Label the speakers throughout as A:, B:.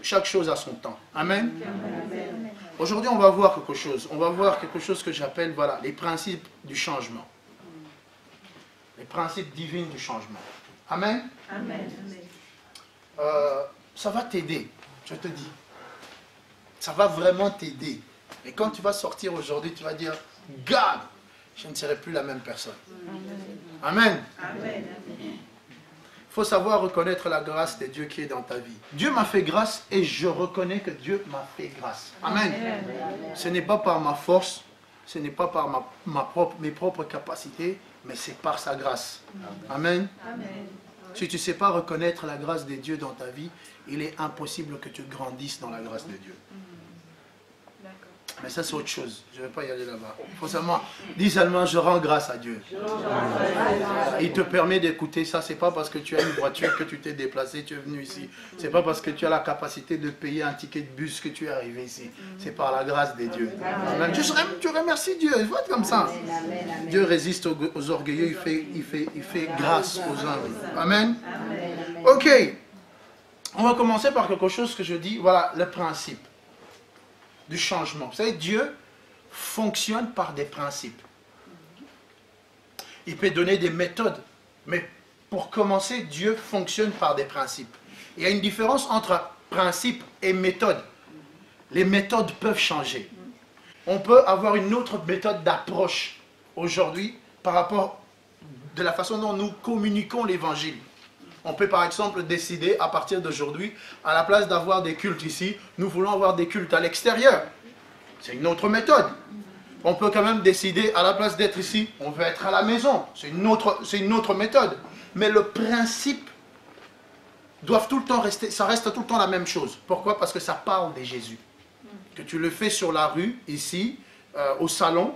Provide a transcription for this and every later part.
A: chaque chose a son temps. Amen. Aujourd'hui, on va voir quelque chose. On va voir quelque chose que j'appelle, voilà, les principes du changement. Les principes divins du changement. Amen.
B: Amen.
A: Ça va t'aider, je te dis. Ça va vraiment t'aider. Et quand tu vas sortir aujourd'hui, tu vas dire, God, je ne serai plus la même personne. Amen.
B: Amen.
A: Il faut savoir reconnaître la grâce de Dieu qui est dans ta vie. Dieu m'a fait grâce et je reconnais que Dieu m'a fait grâce. Amen. Ce n'est pas par ma force, ce n'est pas par mes propres capacités, mais c'est par sa grâce. Amen. Si tu ne sais pas reconnaître la grâce de Dieu dans ta vie, il est impossible que tu grandisses dans la grâce de Dieu. Mais ça, c'est autre chose. Je ne vais pas y aller là-bas. Il faut seulement, dis seulement, je rends grâce à Dieu. Il te permet d'écouter ça. Ce n'est pas parce que tu as une voiture que tu t'es déplacé, tu es venu ici. Ce n'est pas parce que tu as la capacité de payer un ticket de bus que tu es arrivé ici. C'est par la grâce de Dieu. Amen. Tu remercies Dieu. Il faut être comme ça. Dieu résiste aux orgueilleux. Il fait grâce aux humbles. Amen. Ok. On va commencer par quelque chose que je dis. Voilà, le principe du changement. Vous savez, Dieu fonctionne par des principes. Il peut donner des méthodes, mais pour commencer, Dieu fonctionne par des principes. Il y a une différence entre principe et méthode. Les méthodes peuvent changer. On peut avoir une autre méthode d'approche aujourd'hui par rapport de la façon dont nous communiquons l'évangile. On peut par exemple décider à partir d'aujourd'hui, à la place d'avoir des cultes ici, nous voulons avoir des cultes à l'extérieur. C'est une autre méthode. On peut quand même décider, à la place d'être ici, on veut être à la maison. C'est une autre méthode. Mais le principe doit tout le temps rester, ça reste tout le temps la même chose. Pourquoi? Parce que ça parle de Jésus. Que tu le fais sur la rue, ici, au salon,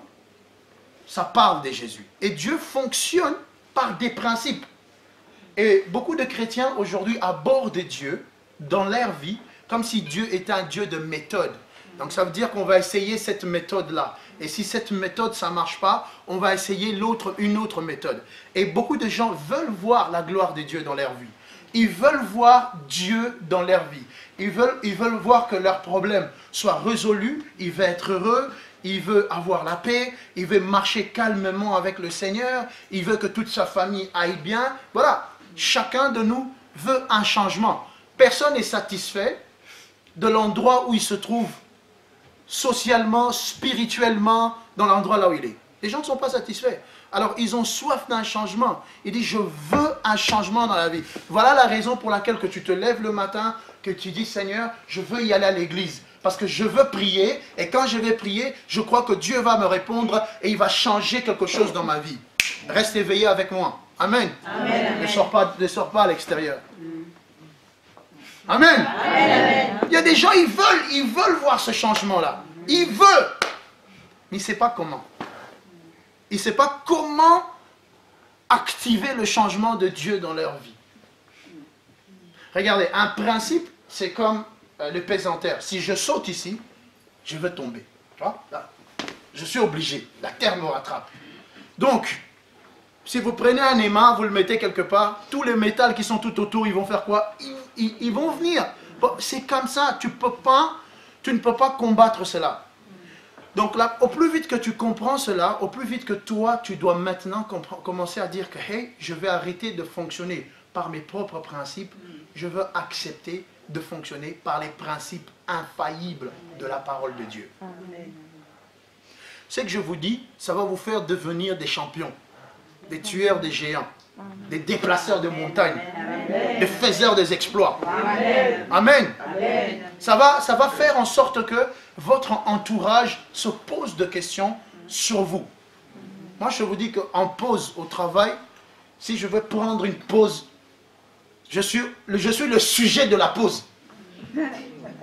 A: ça parle de Jésus. Et Dieu fonctionne par des principes. Et beaucoup de chrétiens aujourd'hui abordent Dieu dans leur vie comme si Dieu était un Dieu de méthode. Donc ça veut dire qu'on va essayer cette méthode-là. Et si cette méthode, ça ne marche pas, on va essayer une autre méthode. Et beaucoup de gens veulent voir la gloire de Dieu dans leur vie. Ils veulent voir Dieu dans leur vie. Ils veulent voir que leurs problèmes soient résolus. Ils veulent être heureux. Il veut avoir la paix, il veut marcher calmement avec le Seigneur, il veut que toute sa famille aille bien. Voilà, chacun de nous veut un changement. Personne n'est satisfait de l'endroit où il se trouve, socialement, spirituellement, dans l'endroit là où il est. Les gens ne sont pas satisfaits. Alors, ils ont soif d'un changement. Ils disent, je veux un changement dans la vie. Voilà la raison pour laquelle que tu te lèves le matin, que tu dis, Seigneur, je veux y aller à l'église. Parce que je veux prier, et quand je vais prier, je crois que Dieu va me répondre et il va changer quelque chose dans ma vie. Reste éveillé avec moi. Amen. Amen. Ne sors pas à l'extérieur. Amen. Amen. Il y a des gens, ils veulent voir ce changement-là. Ils veulent. Mais ils ne savent pas comment. Ils ne savent pas comment activer le changement de Dieu dans leur vie. Regardez, un principe, c'est comme le pesanteur. Si je saute ici, je vais tomber. Tu vois? Là, je suis obligé. La terre me rattrape. Donc, si vous prenez un aimant, vous le mettez quelque part, tous les métals qui sont tout autour, ils vont faire quoi? Ils vont venir. Bon, c'est comme ça. Tu ne peux pas combattre cela. Donc là, au plus vite que tu comprends cela, au plus vite que toi, tu dois maintenant commencer à dire que, hey, je vais arrêter de fonctionner par mes propres principes. Je veux accepter de fonctionner par les principes infaillibles de la parole de Dieu. Ce que je vous dis, ça va vous faire devenir des champions, des tueurs des géants, des déplaceurs de montagnes, des faiseurs des exploits. Amen. Ça va faire en sorte que votre entourage se pose des questions sur vous. Moi, je vous dis qu'en pause au travail, si je veux prendre une pause, je suis le sujet de la pause.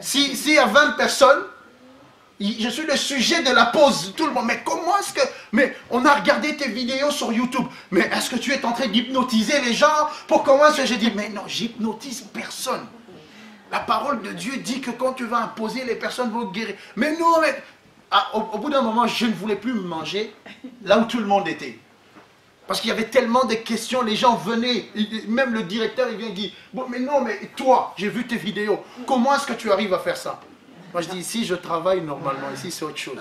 A: S'il y a 20 personnes, je suis le sujet de la pause. Tout le monde, mais comment est-ce que... Mais on a regardé tes vidéos sur YouTube. Mais est-ce que tu es en train d'hypnotiser les gens? Pour comment est-ce que j'ai dit, mais non, j'hypnotise personne. La parole de Dieu dit que quand tu vas imposer, les personnes vont guérir. Mais non, mais... au bout d'un moment, je ne voulais plus me manger là où tout le monde était. Parce qu'il y avait tellement de questions, les gens venaient, même le directeur, il vient et dit, bon, mais non, mais toi, j'ai vu tes vidéos, comment est-ce que tu arrives à faire ça? Moi, je dis, ici, je travaille normalement, ici, c'est autre chose.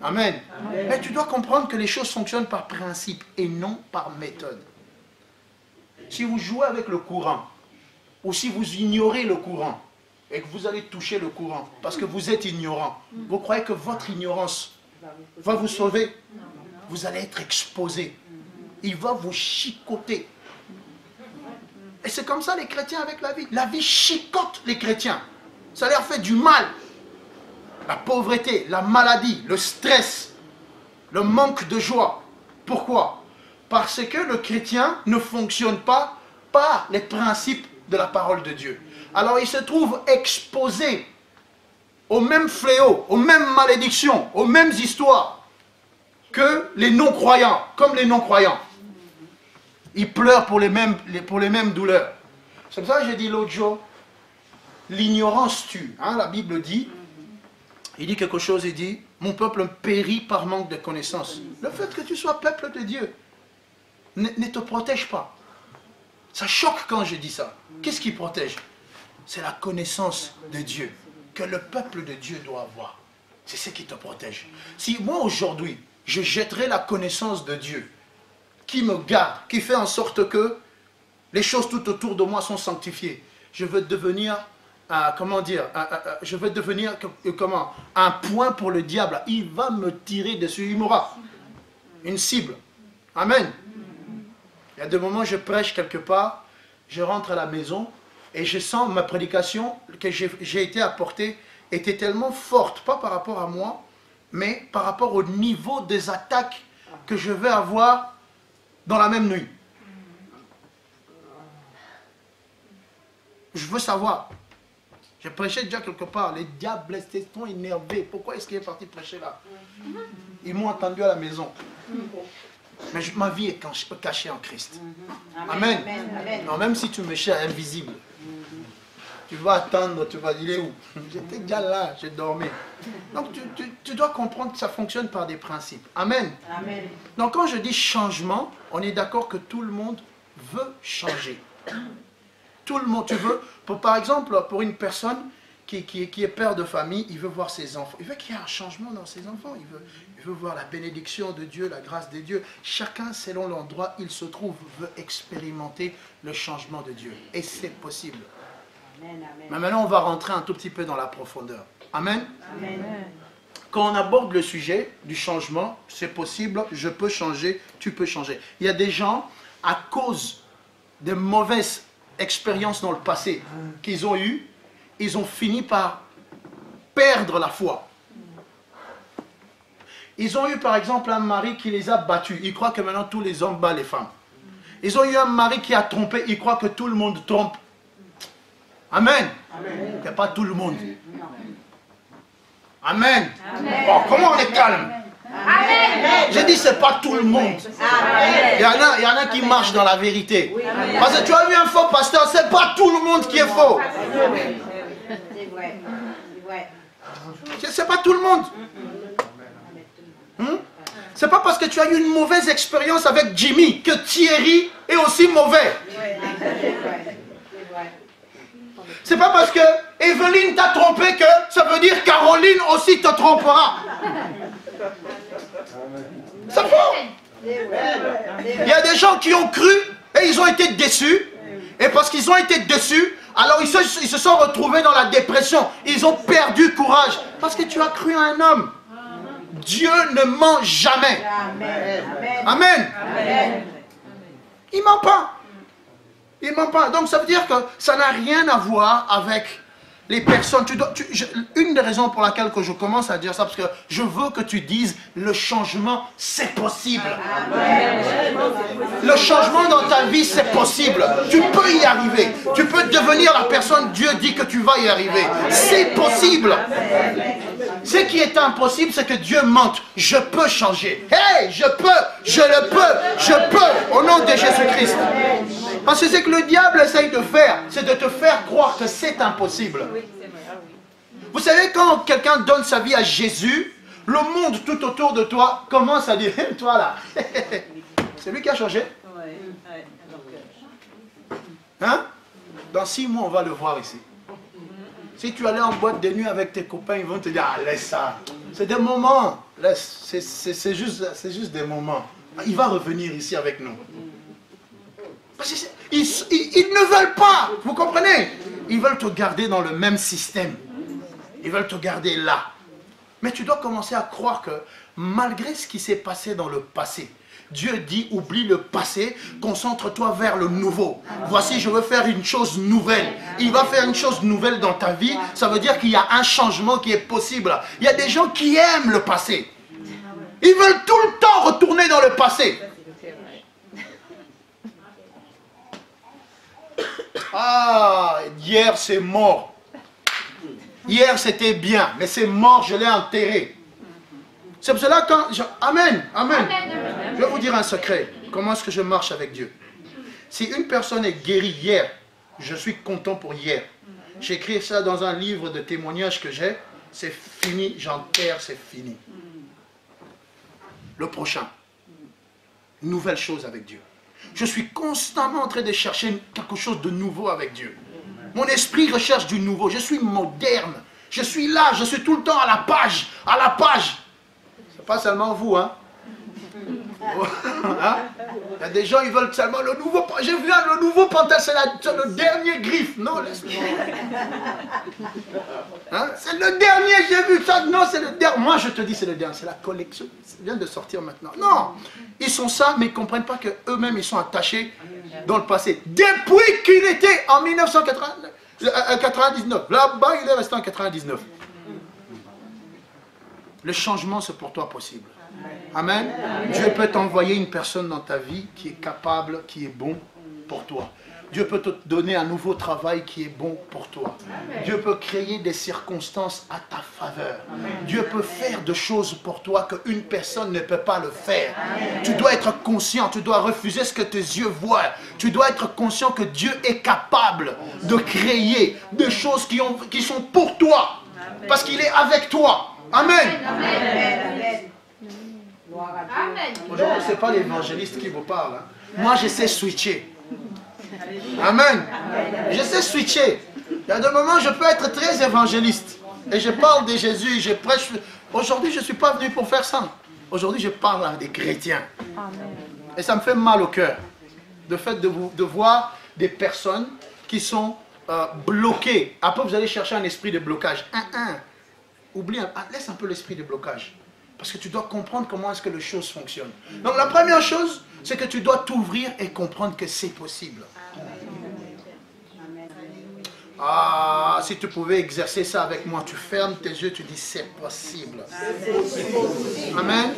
A: Amen. Amen. Mais tu dois comprendre que les choses fonctionnent par principe et non par méthode. Si vous jouez avec le courant, ou si vous ignorez le courant, et que vous allez toucher le courant, parce que vous êtes ignorant, vous croyez que votre ignorance va vous sauver? Vous allez être exposé. Il va vous chicoter. Et c'est comme ça les chrétiens avec la vie. La vie chicote les chrétiens. Ça leur fait du mal. La pauvreté, la maladie, le stress, le manque de joie. Pourquoi? Parce que le chrétien ne fonctionne pas par les principes de la parole de Dieu. Alors il se trouve exposé aux mêmes fléaux, aux mêmes malédictions, aux mêmes histoires que les non-croyants, comme les non-croyants. Ils pleurent pour les mêmes douleurs. C'est pour ça que j'ai dit l'autre jour, l'ignorance tue. Hein, la Bible dit, il dit quelque chose, il dit, mon peuple périt par manque de connaissance. Le fait que tu sois peuple de Dieu ne te protège pas. Ça choque quand je dis ça. Qu'est-ce qui protège? C'est la connaissance de Dieu, que le peuple de Dieu doit avoir. C'est ce qui te protège. Si moi aujourd'hui, je jetterai la connaissance de Dieu, qui me garde, qui fait en sorte que les choses tout autour de moi sont sanctifiées, je veux devenir, je veux devenir un point pour le diable. Il va me tirer dessus, il m'aura une cible. Amen. Il y a des moments où je prêche quelque part, je rentre à la maison et je sens ma prédication que j'ai été apportée était tellement forte, pas par rapport à moi, mais par rapport au niveau des attaques que je vais avoir dans la même nuit. Je veux savoir. J'ai prêché déjà quelque part. Les diables sont énervés. Pourquoi est-ce qu'il est parti prêcher là? Ils m'ont entendu à la maison. Mais ma vie est cachée en Christ. Amen. Non, même si tu me cherches invisible, tu vas attendre, tu vas dire, il est où? J'étais déjà là, j'ai dormi. Donc tu dois comprendre que ça fonctionne par des principes. Amen. Amen. Donc quand je dis changement, on est d'accord que tout le monde veut changer. Tout le monde, tu veux, par exemple, pour une personne qui est père de famille, il veut voir ses enfants. Il veut qu'il y ait un changement dans ses enfants. Il veut voir la bénédiction de Dieu, la grâce de Dieu. Chacun, selon l'endroit où il se trouve, veut expérimenter le changement de Dieu. Et c'est possible. Amen, amen. Mais maintenant, on va rentrer un tout petit peu dans la profondeur. Amen. Amen. Quand on aborde le sujet du changement, c'est possible, je peux changer, tu peux changer. Il y a des gens, à cause de mauvaises expériences dans le passé qu'ils ont eues, ils ont fini par perdre la foi. Ils ont eu par exemple un mari qui les a battus. Ils croient que maintenant tous les hommes battent les femmes. Ils ont eu un mari qui a trompé. Ils croient que tout le monde trompe. Amen. Amen. Il n'y a pas tout le monde. Amen. Amen. Oh, comment on est calme? Amen. J'ai dit c'est pas tout le monde. Amen. Il y en a qui marchent dans la vérité. Oui. Parce que tu as vu un faux pasteur, c'est pas tout le monde qui est faux. C'est pas tout le monde. C'est pas parce que tu as eu une mauvaise expérience avec Jimmy que Thierry est aussi mauvais. C'est pas parce que Evelyne t'a trompé que ça veut dire Caroline aussi te trompera. C'est faux. Il y a des gens qui ont cru et ils ont été déçus. Et parce qu'ils ont été déçus, alors ils se sont retrouvés dans la dépression. Ils ont perdu courage. Parce que tu as cru à un homme. Dieu ne ment jamais. Amen. Amen. Il ne ment pas. Il ne ment pas. Donc ça veut dire que ça n'a rien à voir avec les personnes. Une des raisons pour laquelle que je commence à dire ça, parce que je veux que tu dises le changement, c'est possible. Amen. Le changement dans ta vie, c'est possible. Tu peux y arriver. Tu peux devenir la personne, Dieu dit que tu vas y arriver. C'est possible. Ce qui est impossible, c'est que Dieu mente. Je peux changer. Hey, je le peux, au nom de Jésus-Christ. Parce que c'est que le diable essaye de faire, c'est de te faire croire que c'est impossible. Vous savez, quand quelqu'un donne sa vie à Jésus, le monde tout autour de toi commence à dire, toi là, C'est lui qui a changé? Hein? Dans 6 mois, on va le voir ici. Si tu allais en boîte de nuit avec tes copains, ils vont te dire, ah, laisse ça. C'est des moments. C'est juste des moments. Il va revenir ici avec nous. Parce qu'ils ne veulent pas. Vous comprenez? Ils veulent te garder dans le même système. Ils veulent te garder là. Mais tu dois commencer à croire que malgré ce qui s'est passé dans le passé, Dieu dit, oublie le passé, concentre-toi vers le nouveau. Voici, je veux faire une chose nouvelle. Il va faire une chose nouvelle dans ta vie. Ça veut dire qu'il y a un changement qui est possible. Il y a des gens qui aiment le passé. Ils veulent tout le temps retourner dans le passé. Ah, hier c'est mort. Hier c'était bien, mais c'est mort, je l'ai enterré. C'est pour cela quand... Amen, amen. Je vais vous dire un secret. Comment est-ce que je marche avec Dieu? Si une personne est guérie hier, je suis content pour hier. J'écris ça dans un livre de témoignages que j'ai. C'est fini, j'enterre, c'est fini. Le prochain. Nouvelle chose avec Dieu. Je suis constamment en train de chercher quelque chose de nouveau avec Dieu. Mon esprit recherche du nouveau. Je suis moderne. Je suis là, je suis tout le temps à la page. À la page. C'est pas seulement vous, hein. Hein? Il y a des gens, ils veulent seulement le nouveau. J'ai vu le nouveau pantalon, c'est le dernier griffe. Non, laisse-moi. Hein? C'est le dernier, j'ai vu ça. Non, c'est le dernier. Moi, je te dis, c'est le dernier. C'est la collection. Ça vient de sortir maintenant. Non, ils sont ça, mais ils ne comprennent pas qu'eux-mêmes, ils sont attachés dans le passé. Depuis qu'il était en 1999. Là-bas, il est resté en 99. Le changement, c'est pour toi possible. Amen. Dieu peut t'envoyer une personne dans ta vie qui est capable, qui est bon pour toi. Dieu peut te donner un nouveau travail qui est bon pour toi. Dieu peut créer des circonstances à ta faveur. Dieu peut faire des choses pour toi qu'une personne ne peut pas le faire. Tu dois être conscient, tu dois refuser ce que tes yeux voient. Tu dois être conscient que Dieu est capable de créer des choses qui sont pour toi. Parce qu'il est avec toi. Amen. Aujourd'hui, ce n'est pas l'évangéliste qui vous parle. Hein. Moi, je sais switcher. Amen. Je sais switcher. Il y a des moments où je peux être très évangéliste. Et je parle de Jésus, je prêche. Aujourd'hui, je ne suis pas venu pour faire ça. Aujourd'hui, je parle à des chrétiens. Et ça me fait mal au cœur. Le fait de voir des personnes qui sont bloquées. Après, vous allez chercher un esprit de blocage. Oublie, laisse un peu l'esprit de blocage. Parce que tu dois comprendre comment est-ce que les choses fonctionnent. Donc la première chose, c'est que tu dois t'ouvrir et comprendre que c'est possible. Ah, si tu pouvais exercer ça avec moi, tu fermes tes yeux, tu dis c'est possible. Amen.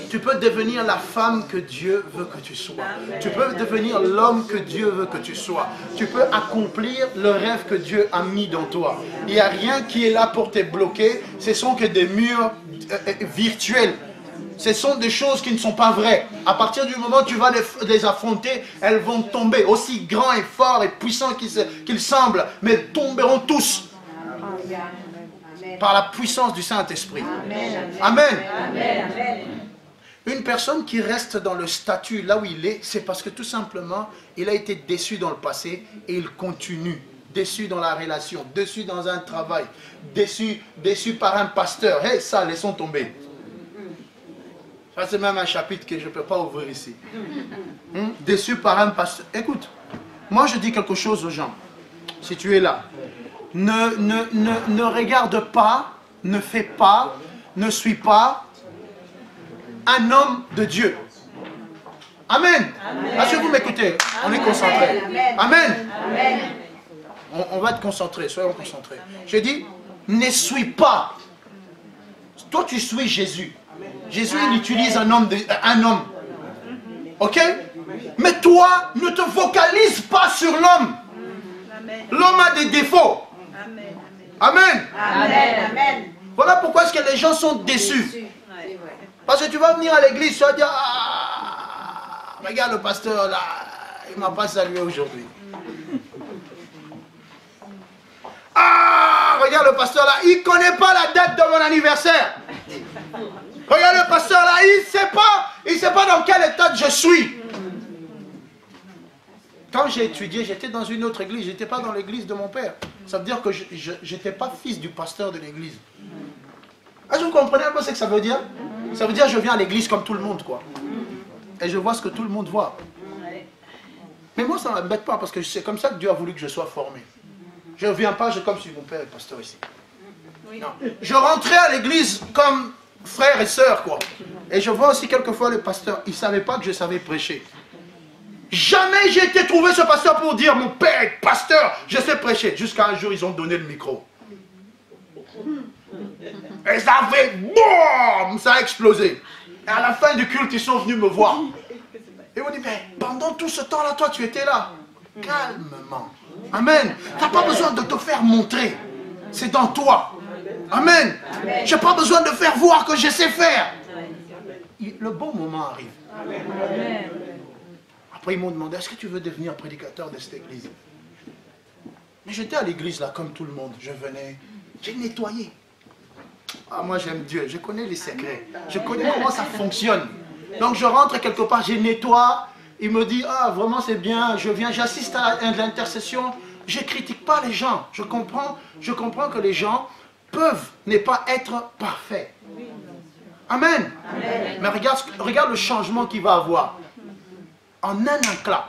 A: Tu peux devenir la femme que Dieu veut que tu sois. Tu peux devenir l'homme que Dieu veut que tu sois. Tu peux accomplir le rêve que Dieu a mis dans toi. Il n'y a rien qui est là pour te bloquer. Ce sont que des murs virtuels. Ce sont des choses qui ne sont pas vraies. À partir du moment où tu vas les affronter, elles vont tomber. Aussi grands et forts et puissants qu'ils semblent, mais elles tomberont tous. Par la puissance du Saint-Esprit. Amen. Amen. Une personne qui reste dans le statut là où il est, c'est parce que tout simplement, il a été déçu dans le passé et il continue. Déçu dans la relation, déçu dans un travail, déçu par un pasteur. Hey, ça, laissons tomber. Ça, c'est même un chapitre que je ne peux pas ouvrir ici. Déçu par un pasteur. Écoute, moi je dis quelque chose aux gens. Si tu es là, ne regarde pas, ne fais pas, ne suis pas un homme de Dieu. Amen. Est-ce que vous m'écoutez? On est concentré. Amen. Amen. On va être concentré, soyons concentrés. Je dis, ne suis pas. Toi, tu suis Jésus. Jésus, il utilise un homme. Ok? Mais toi, ne te focalise pas sur l'homme. L'homme a des défauts. Amen. Amen. Voilà pourquoi est-ce que les gens sont déçus. Parce que tu vas venir à l'église, tu vas dire, ah, regarde le pasteur là, il ne m'a pas salué aujourd'hui. Ah, regarde le pasteur là, il ne connaît pas la date de mon anniversaire. Regarde le pasteur là, il ne sait pas dans quel état je suis. Quand j'ai étudié, j'étais dans une autre église, je n'étais pas dans l'église de mon père. Ça veut dire que je n'étais pas fils du pasteur de l'église. Ah, vous comprenez un peu ce que ça veut dire? Ça veut dire que je viens à l'église comme tout le monde, quoi. Et je vois ce que tout le monde voit. Mais moi, ça ne m'embête pas, parce que c'est comme ça que Dieu a voulu que je sois formé. Je ne viens pas, comme si mon père est pasteur ici. Non. Je rentrais à l'église comme frère et sœur, quoi. Et je vois aussi quelquefois le pasteur, il ne savait pas que je savais prêcher. Jamais j'ai été trouvé ce pasteur pour dire, mon père est pasteur, je sais prêcher. Jusqu'à un jour, ils ont donné le micro. Et ça fait boum, ça a explosé. Et à la fin du culte, ils sont venus me voir. Et ils m'ont dit, mais pendant tout ce temps-là, toi, tu étais là. Calmement. Amen. Tu n'as pas besoin de te faire montrer. C'est dans toi. Amen. Je n'ai pas besoin de faire voir que je sais faire. Le bon moment arrive. Amen. Après, ils m'ont demandé, est-ce que tu veux devenir prédicateur de cette église? Mais j'étais à l'église là, comme tout le monde. Je venais, j'ai nettoyé. Ah, moi j'aime Dieu, je connais les secrets. Je connais comment ça fonctionne. Donc je rentre quelque part, je nettoie. Il me dit, ah vraiment c'est bien, je viens, j'assiste à l'intercession. Je ne critique pas les gens. Je comprends que les gens peuvent ne pas être parfaits. Amen. Amen. Mais regarde le changement qu'il va avoir. En un éclat,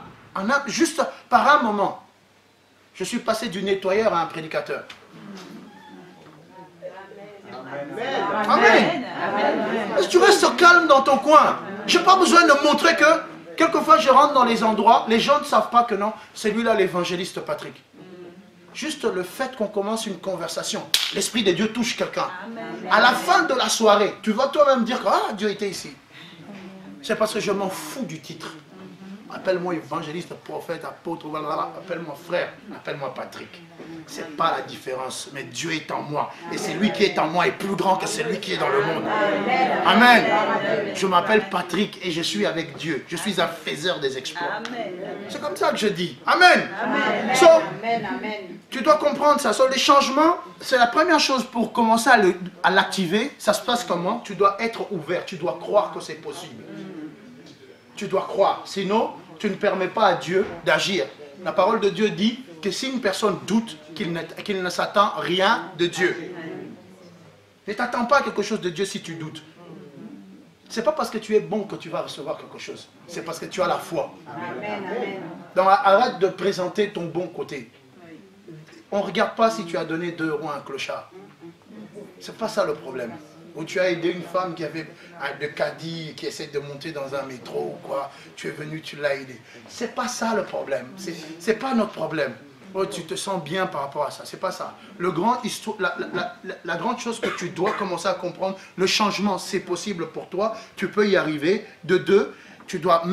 A: juste par un moment, je suis passé du nettoyeur à un prédicateur. Amen. Amen. Amen. Tu restes calme dans ton coin. Je n'ai pas besoin de montrer que, quelquefois je rentre dans les endroits, les gens ne savent pas que non, c'est lui là l'évangéliste Patrick. Juste le fait qu'on commence une conversation, l'Esprit de Dieu touche quelqu'un. À la fin de la soirée, tu vas toi-même dire que ah, Dieu était ici. C'est parce que je m'en fous du titre. Appelle-moi évangéliste, prophète, apôtre, appelle-moi frère, appelle-moi Patrick. Ce n'est pas la différence, mais Dieu est en moi. Et c'est lui qui est en moi est plus grand que celui qui est dans le monde. Amen. Je m'appelle Patrick et je suis avec Dieu. Je suis un faiseur des exploits. C'est comme ça que je dis. Amen. So, tu dois comprendre ça. So, les changements, c'est la première chose pour commencer à l'activer. Ça se passe comment? Tu dois être ouvert, tu dois croire que c'est possible. Tu dois croire, sinon tu ne permets pas à Dieu d'agir. La parole de Dieu dit que si une personne doute, qu'il ne s'attend rien de Dieu. Ne t'attends pas à quelque chose de Dieu si tu doutes. Ce n'est pas parce que tu es bon que tu vas recevoir quelque chose. C'est parce que tu as la foi. Donc arrête de présenter ton bon côté. On ne regarde pas si tu as donné 2 € à un clochard. Ce n'est pas ça le problème. Ou tu as aidé une femme qui avait de caddie, qui essaie de monter dans un métro ou quoi. Tu es venu, tu l'as aidé. C'est pas ça le problème. C'est pas notre problème. Oh, tu te sens bien par rapport à ça. C'est pas ça. La grande chose que tu dois commencer à comprendre, le changement, c'est possible pour toi. Tu peux y arriver. De 2, tu dois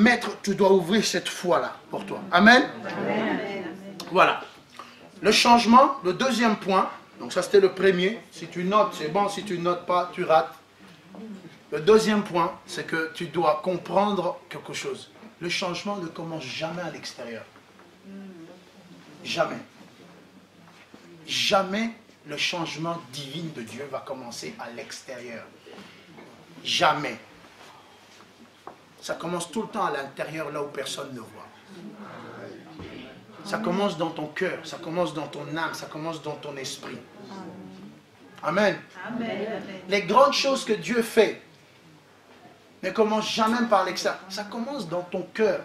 A: ouvrir cette foi-là pour toi. Amen. Amen. Voilà. Le changement, le deuxième point. Donc ça c'était le premier, si tu notes c'est bon, si tu ne notes pas tu rates. Le deuxième point c'est que tu dois comprendre quelque chose. Le changement ne commence jamais à l'extérieur. Jamais. Jamais le changement divin de Dieu va commencer à l'extérieur. Jamais. Ça commence tout le temps à l'intérieur là où personne ne voit. Ça commence dans ton cœur, ça commence dans ton âme, ça commence dans ton esprit. Amen. Amen. Les grandes choses que Dieu fait ne commencent jamais par l'extérieur. Ça commence dans ton cœur.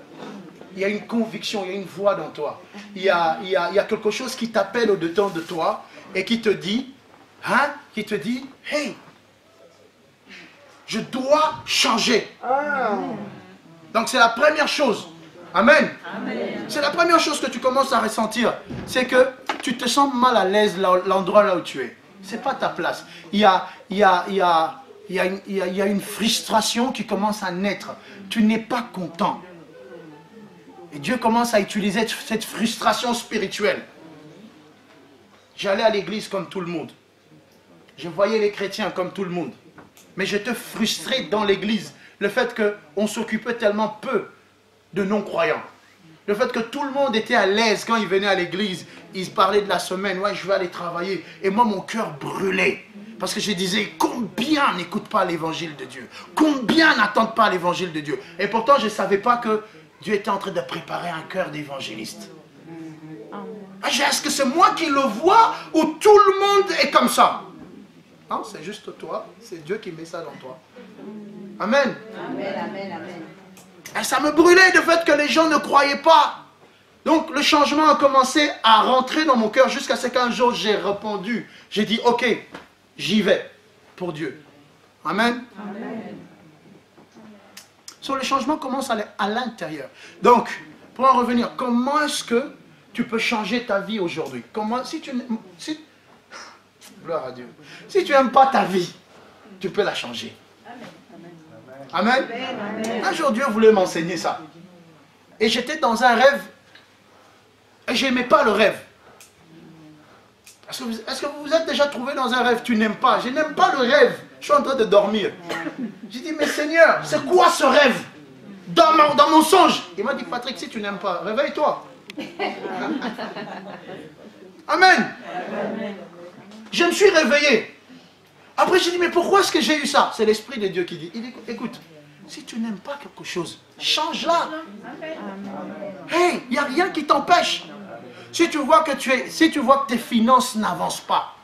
A: Il y a une conviction, il y a une voix dans toi. Il y a quelque chose qui t'appelle au-dedans de toi et qui te dit, hey, je dois changer. Donc c'est la première chose. Amen. C'est la première chose que tu commences à ressentir. C'est que tu te sens mal à l'aise l'endroit là où tu es. Ce n'est pas ta place. Il y a une frustration qui commence à naître. Tu n'es pas content. Et Dieu commence à utiliser cette frustration spirituelle. J'allais à l'église comme tout le monde. Je voyais les chrétiens comme tout le monde. Mais j'étais frustré dans l'église. Le fait qu'on s'occupait tellement peu de non-croyants. Le fait que tout le monde était à l'aise quand ils venaient à l'église. Ils parlaient de la semaine. Ouais, je vais aller travailler. Et moi, mon cœur brûlait. Parce que je disais, combien n'écoutent pas l'évangile de Dieu? Combien n'attendent pas l'évangile de Dieu? Et pourtant, je ne savais pas que Dieu était en train de préparer un cœur d'évangéliste. Est-ce que c'est moi qui le vois ou tout le monde est comme ça? Non, c'est juste toi. C'est Dieu qui met ça dans toi. Amen.
B: Amen, amen, amen.
A: Et ça me brûlait de fait que les gens ne croyaient pas. Donc le changement a commencé à rentrer dans mon cœur jusqu'à ce qu'un jour j'ai répondu. J'ai dit, ok, j'y vais pour Dieu. Amen.
B: Amen.
A: So, le changement commence à l'intérieur. Donc, pour en revenir, comment est-ce que tu peux changer ta vie aujourd'hui? Comment, gloire à Dieu. Si tu n'aimes pas ta vie, tu peux la changer. Amen. Amen. Un jour, Dieu voulait m'enseigner ça. Et j'étais dans un rêve. Et je n'aimais pas le rêve. Est-ce que vous vous êtes déjà trouvé dans un rêve? Tu n'aimes pas. Je n'aime pas le rêve. Je suis en train de dormir. J'ai dit, mais Seigneur, c'est quoi ce rêve? Dans mon songe. Il m'a dit, Patrick, si tu n'aimes pas, réveille-toi. Amen. Je me suis réveillé. Après, j'ai dit, mais pourquoi est-ce que j'ai eu ça? C'est l'Esprit de Dieu qui dit, écoute, si tu n'aimes pas quelque chose, change-la. Hey, il n'y a rien qui t'empêche. Si tu vois que tes finances n'avancent pas,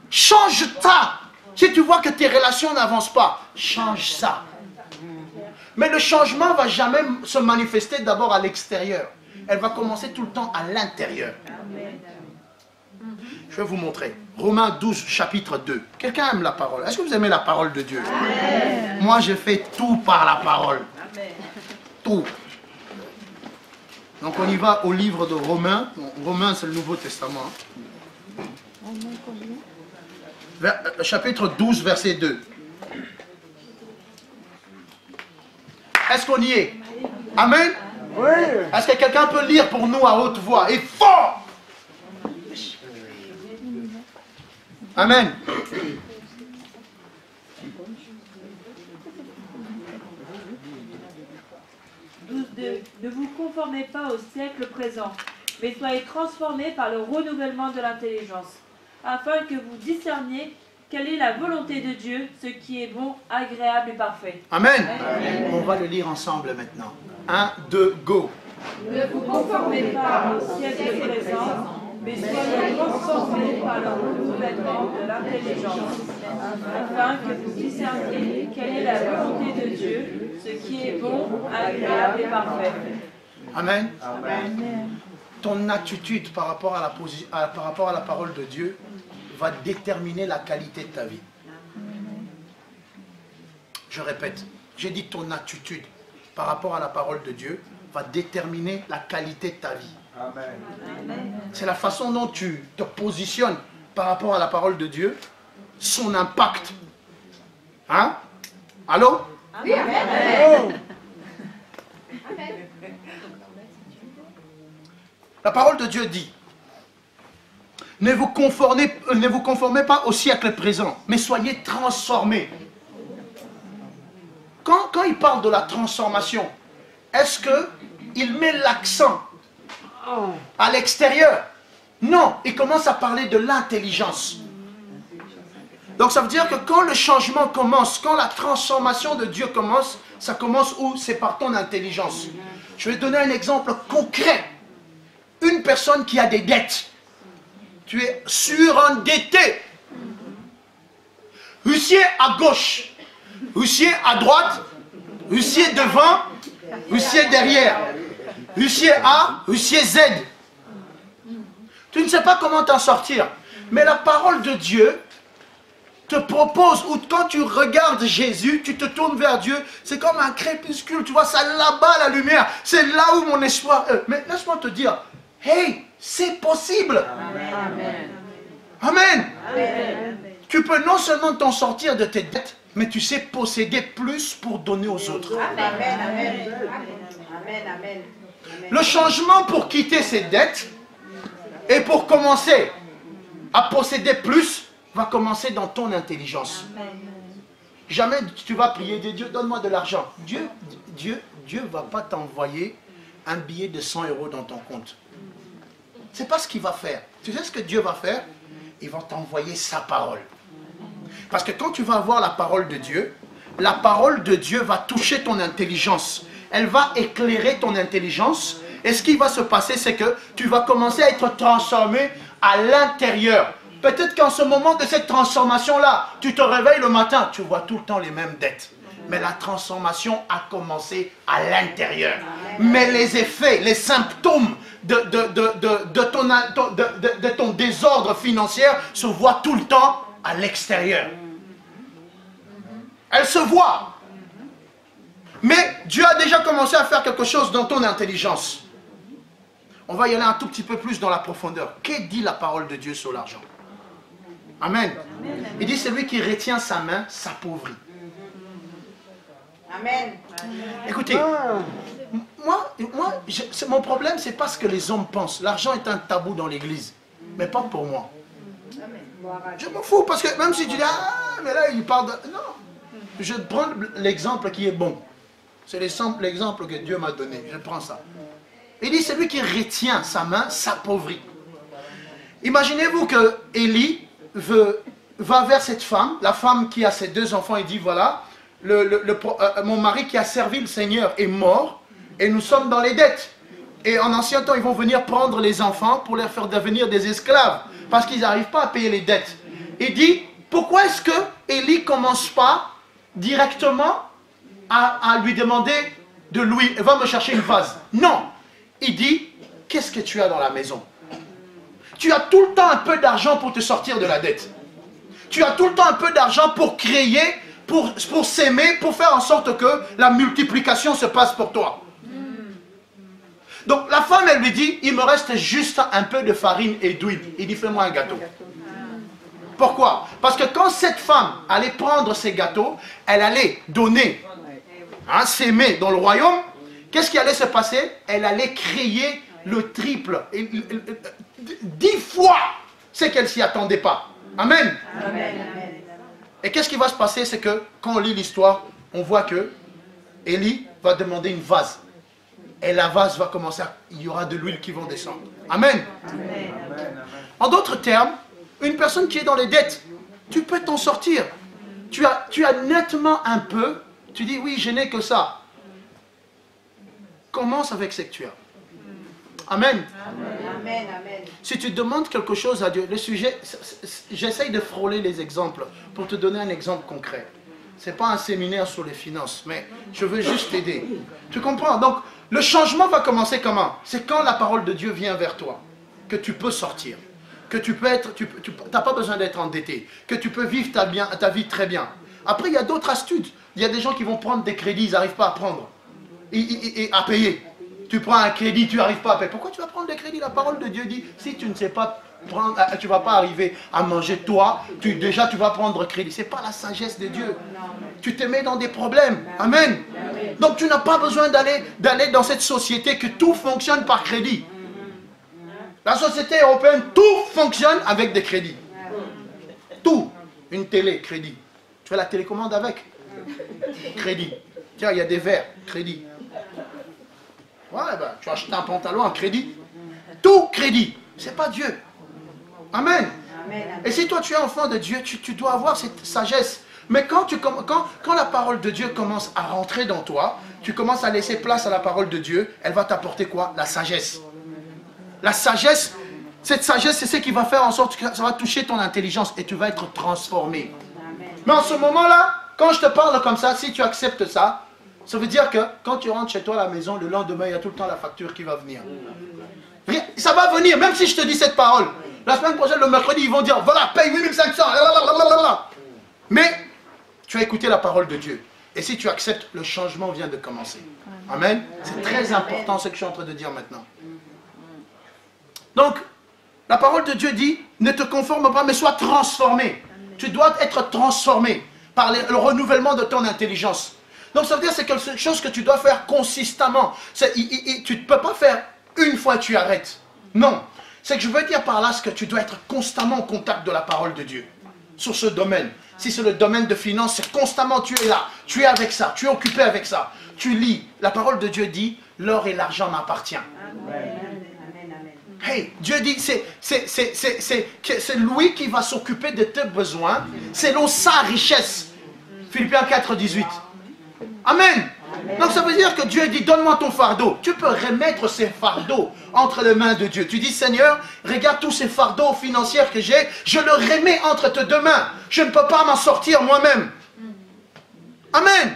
A: change ça. Si tu vois que tes relations n'avancent pas, change ça. Mais le changement ne va jamais se manifester d'abord à l'extérieur. Elle va commencer tout le temps à l'intérieur. Je vais vous montrer. Romains 12, chapitre 2. Quelqu'un aime la parole? Est-ce que vous aimez la parole de Dieu? Amen. Moi, je fais tout par la parole. Amen. Tout. Donc, on y va au livre de Romains. Romains, c'est le Nouveau Testament. Chapitre 12, verset 2. Est-ce qu'on y est? Amen? Oui. Est-ce que quelqu'un peut lire pour nous à haute voix et fort? Amen.
C: Ne vous conformez pas au siècle présent, mais soyez transformés par le renouvellement de l'intelligence, afin que vous discerniez quelle est la volonté de Dieu, ce qui est bon, agréable et parfait.
A: Amen. Amen. On va le lire ensemble maintenant. 1, 2, go.
C: Ne vous conformez pas au siècle présent, mais soyez transformés par le renouvellement de l'intelligence, afin que vous discerniez quelle est la volonté de Dieu, ce qui est bon, agréable et parfait.
A: Amen. Amen. Ton attitude par rapport à la parole de Dieu va déterminer la qualité de ta vie. Je répète, j'ai dit ton attitude par rapport à la parole de Dieu va déterminer la qualité de ta vie. Amen. C'est la façon dont tu te positionnes par rapport à la parole de Dieu, son impact. Hein? Allô?
B: Oui, amen. Amen.
A: La parole de Dieu dit, ne vous conformez pas au siècle présent, mais soyez transformés. Quand il parle de la transformation, est-ce qu'il met l'accent à l'extérieur? Non, il commence à parler de l'intelligence. Donc ça veut dire que quand le changement commence, quand la transformation de Dieu commence, ça commence où? C'est par ton intelligence. Je vais donner un exemple concret. Une personne qui a des dettes. Tu es surendetté. Huissier à gauche, huissier à droite, huissier devant, huissier derrière, huissier A, huissier Z. Tu ne sais pas comment t'en sortir. Mais la parole de Dieu te propose, ou quand tu regardes Jésus, tu te tournes vers Dieu, c'est comme un crépuscule, tu vois, ça là-bas la lumière, c'est là où mon espoir est. Mais laisse-moi te dire, hey, c'est possible. Amen. Amen. Amen. Tu peux non seulement t'en sortir de tes dettes, mais tu sais posséder plus pour donner aux autres.
B: Amen. Amen. Amen. Amen.
A: Le changement pour quitter ses dettes et pour commencer à posséder plus va commencer dans ton intelligence. Jamais tu vas prier de Dieu, donne-moi de l'argent. Dieu ne va pas t'envoyer un billet de 100 € dans ton compte. C'est pas ce qu'il va faire. Tu sais ce que Dieu va faire? Il va t'envoyer sa parole. Parce que quand tu vas avoir la parole de Dieu va toucher ton intelligence. Elle va éclairer ton intelligence. Et ce qui va se passer, c'est que tu vas commencer à être transformé à l'intérieur. Peut-être qu'en ce moment de cette transformation-là, tu te réveilles le matin, tu vois tout le temps les mêmes dettes. Mais la transformation a commencé à l'intérieur. Mais les effets, les symptômes de ton désordre financier se voient tout le temps à l'extérieur. Elle se voit. Mais Dieu a déjà commencé à faire quelque chose dans ton intelligence. On va y aller un tout petit peu plus dans la profondeur. Que dit la parole de Dieu sur l'argent? Amen. Il dit, celui qui retient sa main s'appauvrit.
B: Amen.
A: Écoutez, mon problème, c'est pas ce que les hommes pensent. L'argent est un tabou dans l'église, mais pas pour moi. Je m'en fous, parce que même si tu dis, ah, mais là, il parle de... Non, je prends l'exemple qui est bon. C'est l'exemple que Dieu m'a donné. Je prends ça. Il dit, celui qui retient sa main s'appauvrit. Imaginez-vous que Élie va vers cette femme, la femme qui a ses 2 enfants, et dit, voilà, mon mari qui a servi le Seigneur est mort, et nous sommes dans les dettes. Et en ancien temps, ils vont venir prendre les enfants pour les faire devenir des esclaves, parce qu'ils n'arrivent pas à payer les dettes. Il dit, pourquoi est-ce que Élie ne commence pas directement à lui demander de lui, va me chercher une vase? Non. Il dit, qu'est-ce que tu as dans la maison? Tu as tout le temps un peu d'argent pour te sortir de la dette. Tu as tout le temps un peu d'argent pour créer, pour s'aimer, pour faire en sorte que la multiplication se passe pour toi. Donc la femme, elle lui dit, il me reste juste un peu de farine et d'huile. Il dit, fais-moi un gâteau. Pourquoi? Parce que quand cette femme allait prendre ses gâteaux, elle allait donner, s'aimer dans le royaume, qu'est-ce qui allait se passer? Elle allait créer le triple, 10 fois ce qu'elle s'y attendait pas. Amen.
B: Amen.
A: Et qu'est-ce qui va se passer? C'est que quand on lit l'histoire, on voit que Élie va demander une vase. Et la vase va commencer il y aura de l'huile qui va descendre. Amen.
B: Amen.
A: En d'autres termes, une personne qui est dans les dettes, tu peux t'en sortir. Tu as nettement un peu, tu dis oui, je n'ai que ça. Commence avec ce que tu as. Amen.
B: Amen.
A: Si tu demandes quelque chose à Dieu, le sujet, j'essaye de frôler les exemples pour te donner un exemple concret. Ce n'est pas un séminaire sur les finances, mais je veux juste t'aider. Tu comprends? Donc, le changement va commencer comment? C'est quand la parole de Dieu vient vers toi, que tu peux sortir, que tu peux être, tu n'as pas besoin d'être endetté, que tu peux vivre ta vie très bien. Après, il y a d'autres astuces. Il y a des gens qui vont prendre des crédits, ils n'arrivent pas à prendre, et à payer. Tu prends un crédit, tu n'arrives pas à payer. Pourquoi tu vas prendre des crédits? La parole de Dieu dit, si tu ne sais pas prendre, tu ne vas pas arriver à manger toi, déjà tu vas prendre crédit. Ce n'est pas la sagesse de Dieu. Tu te mets dans des problèmes. Amen. Donc tu n'as pas besoin d'aller dans cette société que tout fonctionne par crédit. La société européenne, tout fonctionne avec des crédits. Tout. Une télé, crédit. Tu fais la télécommande avec? Crédit. Tiens, il y a des verres, crédit. Ouais, ben, tu achètes un pantalon à crédit. Tout crédit. C'est pas Dieu. Amen. Et si toi tu es enfant de Dieu, tu dois avoir cette sagesse. Mais quand la parole de Dieu commence à rentrer dans toi, tu commences à laisser place à la parole de Dieu, elle va t'apporter quoi? La sagesse. La sagesse, cette sagesse, c'est ce qui va faire en sorte que ça va toucher ton intelligence et tu vas être transformé. Mais en ce moment-là, quand je te parle comme ça, si tu acceptes ça, ça veut dire que quand tu rentres chez toi à la maison, le lendemain, il y a tout le temps la facture qui va venir. Ça va venir, même si je te dis cette parole. La semaine prochaine, le mercredi, ils vont dire, voilà, paye 8500. Mais tu as écouté la parole de Dieu. Et si tu acceptes, le changement vient de commencer. Amen. C'est très important ce que je suis en train de dire maintenant. Donc, la parole de Dieu dit, ne te conforme pas, mais sois transformé. Tu dois être transformé par le renouvellement de ton intelligence. Donc ça veut dire que c'est quelque chose que tu dois faire consistamment. Tu ne peux pas faire une fois et tu arrêtes. Non. C'est que je veux dire par là, c'est que tu dois être constamment en contact de la parole de Dieu. Sur ce domaine. Si c'est le domaine de finance, c'est constamment tu es là. Tu es avec ça. Tu es occupé avec ça. Tu lis. La parole de Dieu dit, l'or et l'argent m'appartiennent. Hey, Dieu dit, c'est lui qui va s'occuper de tes besoins selon sa richesse. Philippiens 4, 18. Amen. Donc ça veut dire que Dieu dit, donne-moi ton fardeau. Tu peux remettre ces fardeaux entre les mains de Dieu. Tu dis, Seigneur, regarde tous ces fardeaux financiers que j'ai, je le remets entre tes deux mains. Je ne peux pas m'en sortir moi-même. Amen.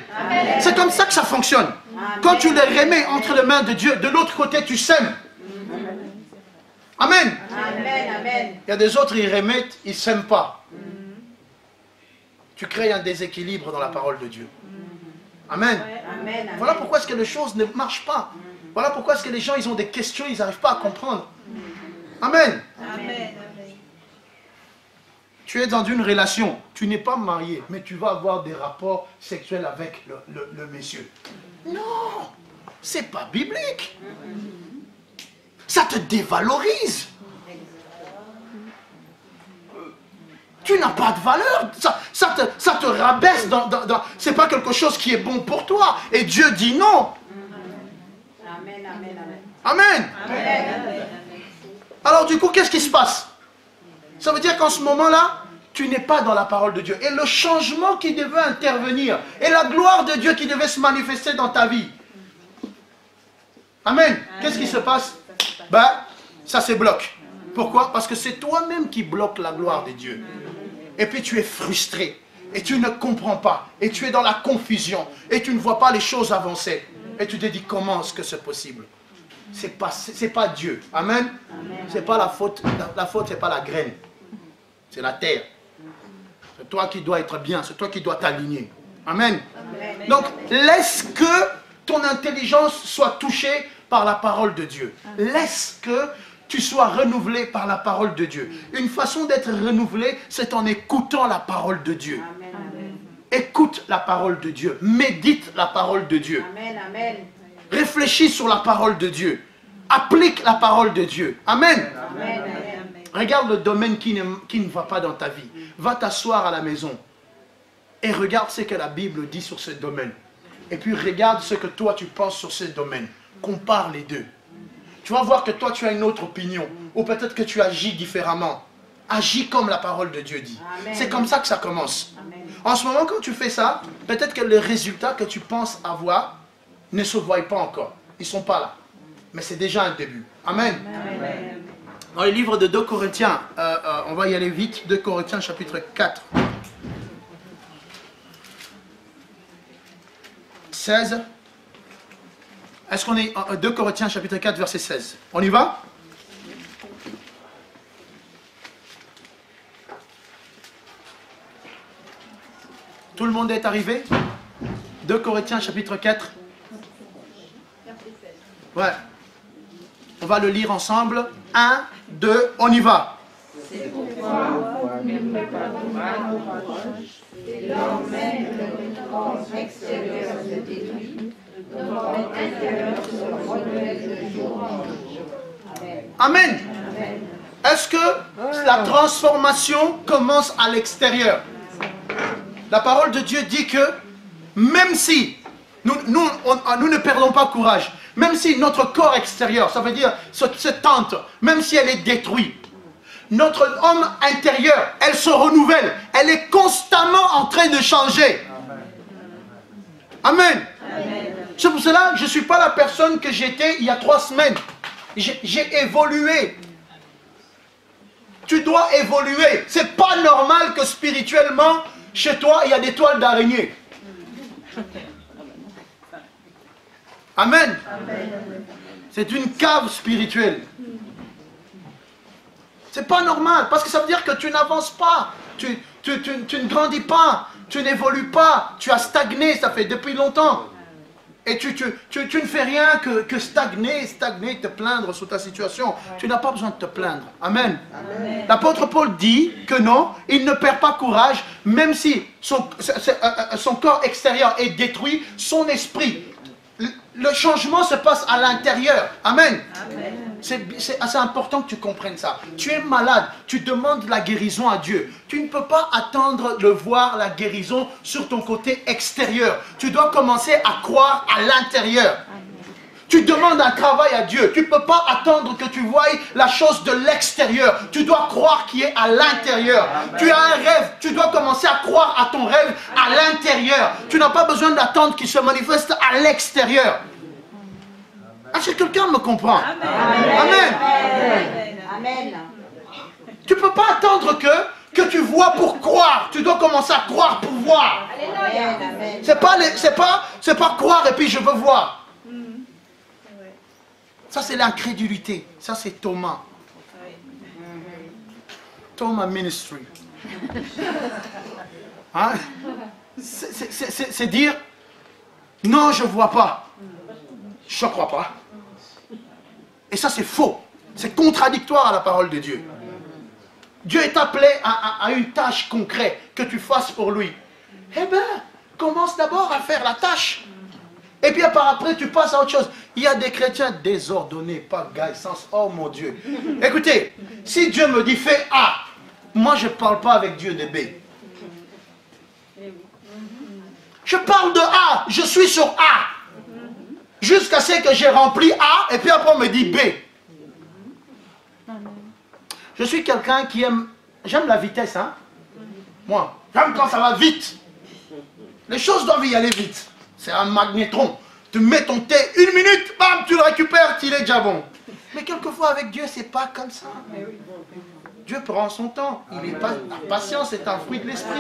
A: C'est comme ça que ça fonctionne. Quand tu les remets entre les mains de Dieu, de l'autre côté, tu sèmes. Amen. Il y a des autres, ils remettent, ils ne s'aiment pas. Tu crées un déséquilibre dans la parole de Dieu. Amen. Voilà pourquoi est-ce que les choses ne marchent pas. Voilà pourquoi est-ce que les gens, ils ont des questions, ils n'arrivent pas à comprendre. Amen. Tu es dans une relation, tu n'es pas marié, mais tu vas avoir des rapports sexuels avec le monsieur. Non, c'est pas biblique. Ça te dévalorise. Tu n'as pas de valeur. Ça te rabaisse. C'est pas quelque chose qui est bon pour toi. Et Dieu dit non. Amen. Alors du coup, qu'est-ce qui se passe? Ça veut dire qu'en ce moment-là, tu n'es pas dans la parole de Dieu. Et le changement qui devait intervenir, et la gloire de Dieu qui devait se manifester dans ta vie. Amen. Qu'est-ce qui se passe? Ben, ça se bloque. Pourquoi? Parce que c'est toi-même qui bloques la gloire de Dieu. Et puis tu es frustré. Et tu ne comprends pas. Et tu es dans la confusion. Et tu ne vois pas les choses avancer. Et tu te dis, comment est-ce que c'est possible? C'est pas Dieu. Amen. C'est pas la faute. La faute, c'est pas la graine. C'est la terre. C'est toi qui dois être bien. C'est toi qui dois t'aligner. Amen. Donc, laisse que ton intelligence soit touchée par la parole de Dieu. Laisse que tu sois renouvelé par la parole de Dieu. Une façon d'être renouvelé, c'est en écoutant la parole de Dieu. Écoute la parole de Dieu. Médite la parole de Dieu. Réfléchis sur la parole de Dieu. Applique la parole de Dieu. Amen. Regarde le domaine qui ne va pas dans ta vie. Va t'asseoir à la maison et regarde ce que la Bible dit sur ce domaine. Et puis regarde ce que toi tu penses sur ce domaine. Compare les deux. Tu vas voir que toi tu as une autre opinion. Ou peut-être que tu agis différemment. Agis comme la parole de Dieu dit. C'est comme ça que ça commence. En ce moment, quand tu fais ça, peut-être que les résultats que tu penses avoir ne se voient pas encore. Ils ne sont pas là. Mais c'est déjà un début. Amen. Dans le livre de 2 Corinthiens, on va y aller vite. 2 Corinthiens chapitre 4. 16. Est-ce qu'on est 2 Corinthiens chapitre 4 verset 16? On y va? Tout le monde est arrivé? 2 Corinthiens chapitre 4. Ouais. On va le lire ensemble. 1, 2, on y va. C'est pourquoi ne prépare pas nos reproches, et lors même que notre corps extérieur se détruit, notre corps intérieur se renouvelle de jour en jour. Amen. Est-ce que la transformation commence à l'extérieur? La parole de Dieu dit que même si nous ne perdons pas courage, même si notre corps extérieur, ça veut dire cette tente, même si elle est détruite, notre homme intérieur, elle se renouvelle. Elle est constamment en train de changer. Amen. C'est pour cela que je ne suis pas la personne que j'étais il y a 3 semaines. J'ai évolué. Tu dois évoluer. C'est pas normal que spirituellement, chez toi, il y a des toiles d'araignée. Amen. C'est une cave spirituelle. C'est pas normal, parce que ça veut dire que tu n'avances pas, tu ne grandis pas, tu n'évolues pas, tu as stagné, ça fait depuis longtemps. Et tu ne fais rien que stagner, te plaindre sur ta situation. Tu n'as pas besoin de te plaindre. Amen. L'apôtre Paul dit que non, il ne perd pas courage, même si son corps extérieur est détruit, son esprit. Le changement se passe à l'intérieur. Amen. C'est assez important que tu comprennes ça. Tu es malade, tu demandes la guérison à Dieu. Tu ne peux pas attendre de voir la guérison sur ton côté extérieur. Tu dois commencer à croire à l'intérieur. Tu demandes un travail à Dieu. Tu ne peux pas attendre que tu voies la chose de l'extérieur. Tu dois croire qui est à l'intérieur. Tu as un rêve. Tu dois commencer à croire à ton rêve à l'intérieur. Tu n'as pas besoin d'attendre qu'il se manifeste à l'extérieur. Est-ce que quelqu'un me comprend?
C: Amen.
A: Amen.
B: Amen.
A: Tu ne peux pas attendre que tu vois pour croire. Tu dois commencer à croire pour voir.
B: Amen.
A: C'est pas croire et puis je veux voir. Ça, c'est l'incrédulité. Ça, c'est Thomas. Thomas Ministry. Hein? C'est dire, non, je ne vois pas. Je ne crois pas. Et ça, c'est faux. C'est contradictoire à la parole de Dieu. Dieu est appelé à une tâche concrète que tu fasses pour lui. Eh bien, commence d'abord à faire la tâche. Et puis par après, tu passes à autre chose. Il y a des chrétiens désordonnés, pas sens. Oh mon Dieu. Écoutez, si Dieu me dit fais A, moi je ne parle pas avec Dieu de B. Je parle de A, je suis sur A. Jusqu'à ce que j'ai rempli A, et puis après on me dit B. Je suis quelqu'un qui aime, j'aime la vitesse, hein. Moi, j'aime quand ça va vite. Les choses doivent y aller vite. C'est un magnétron. Tu mets ton thé, 1 minute, bam, tu le récupères, il est déjà bon. Mais quelquefois avec Dieu, c'est pas comme ça. Dieu prend son temps. La patience est un fruit de l'esprit.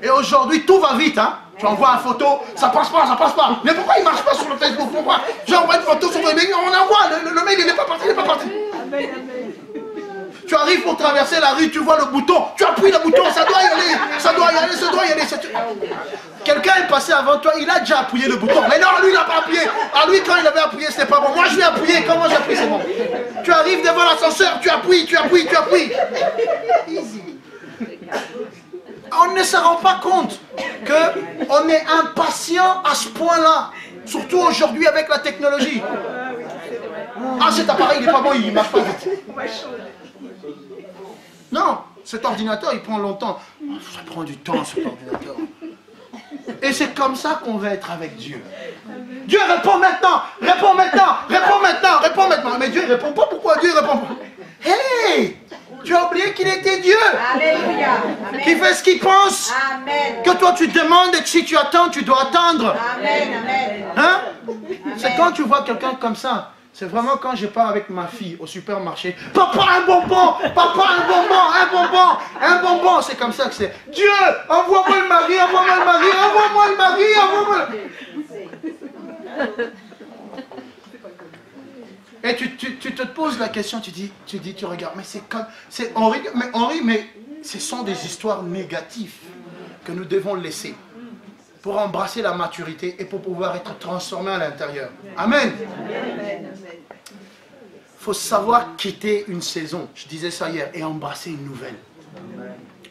A: Et aujourd'hui, tout va vite, hein. Tu envoies une photo, ça passe pas, ça passe pas. Mais pourquoi il marche pas sur le Facebook? Pourquoi? J'envoie une photo sur le mail, on envoie, le mail il n'est pas parti, il n'est pas parti. Tu arrives pour traverser la rue, tu vois le bouton, tu appuies le bouton, ça doit y aller, ça doit y aller, ça doit y aller. Quelqu'un est passé avant toi, il a déjà appuyé le bouton. Mais non, lui il n'a pas appuyé. À lui quand il avait appuyé, c'était pas bon. Moi je vais appuyer, comment j'appuie, c'est bon. Tu arrives devant l'ascenseur, tu appuies, tu appuies, tu appuies. Easy. On ne se rend pas compte qu'on est impatient à ce point-là. Surtout aujourd'hui avec la technologie. Ah, cet appareil, il n'est pas bon, il ne marche pas vite. Non, cet ordinateur, il prend longtemps. Ça prend du temps, cet ordinateur. Et c'est comme ça qu'on va être avec Dieu. Dieu répond maintenant, réponds maintenant, réponds maintenant, réponds maintenant. Mais Dieu ne répond pas. Pourquoi Dieu ne répond pas? Hey! Tu as oublié qu'il était Dieu.
B: Alléluia.
A: Qui fait ce qu'il pense.
B: Amen.
A: Que toi tu demandes et que si tu attends, tu dois attendre.
B: Amen. Amen.
A: Hein? C'est quand tu vois quelqu'un comme ça. C'est vraiment quand je pars avec ma fille au supermarché. Papa, un bonbon! Papa, un bonbon! Un bonbon! Un bonbon! C'est comme ça que c'est. Dieu, envoie-moi le mari, envoie-moi le mari, envoie-moi le mari, envoie-moi le... Et tu te poses la question, tu regardes, mais c'est comme... Henri, mais ce sont des histoires négatives que nous devons laisser pour embrasser la maturité et pour pouvoir être transformé à l'intérieur. Amen. Il faut savoir quitter une saison, je disais ça hier, et embrasser une nouvelle.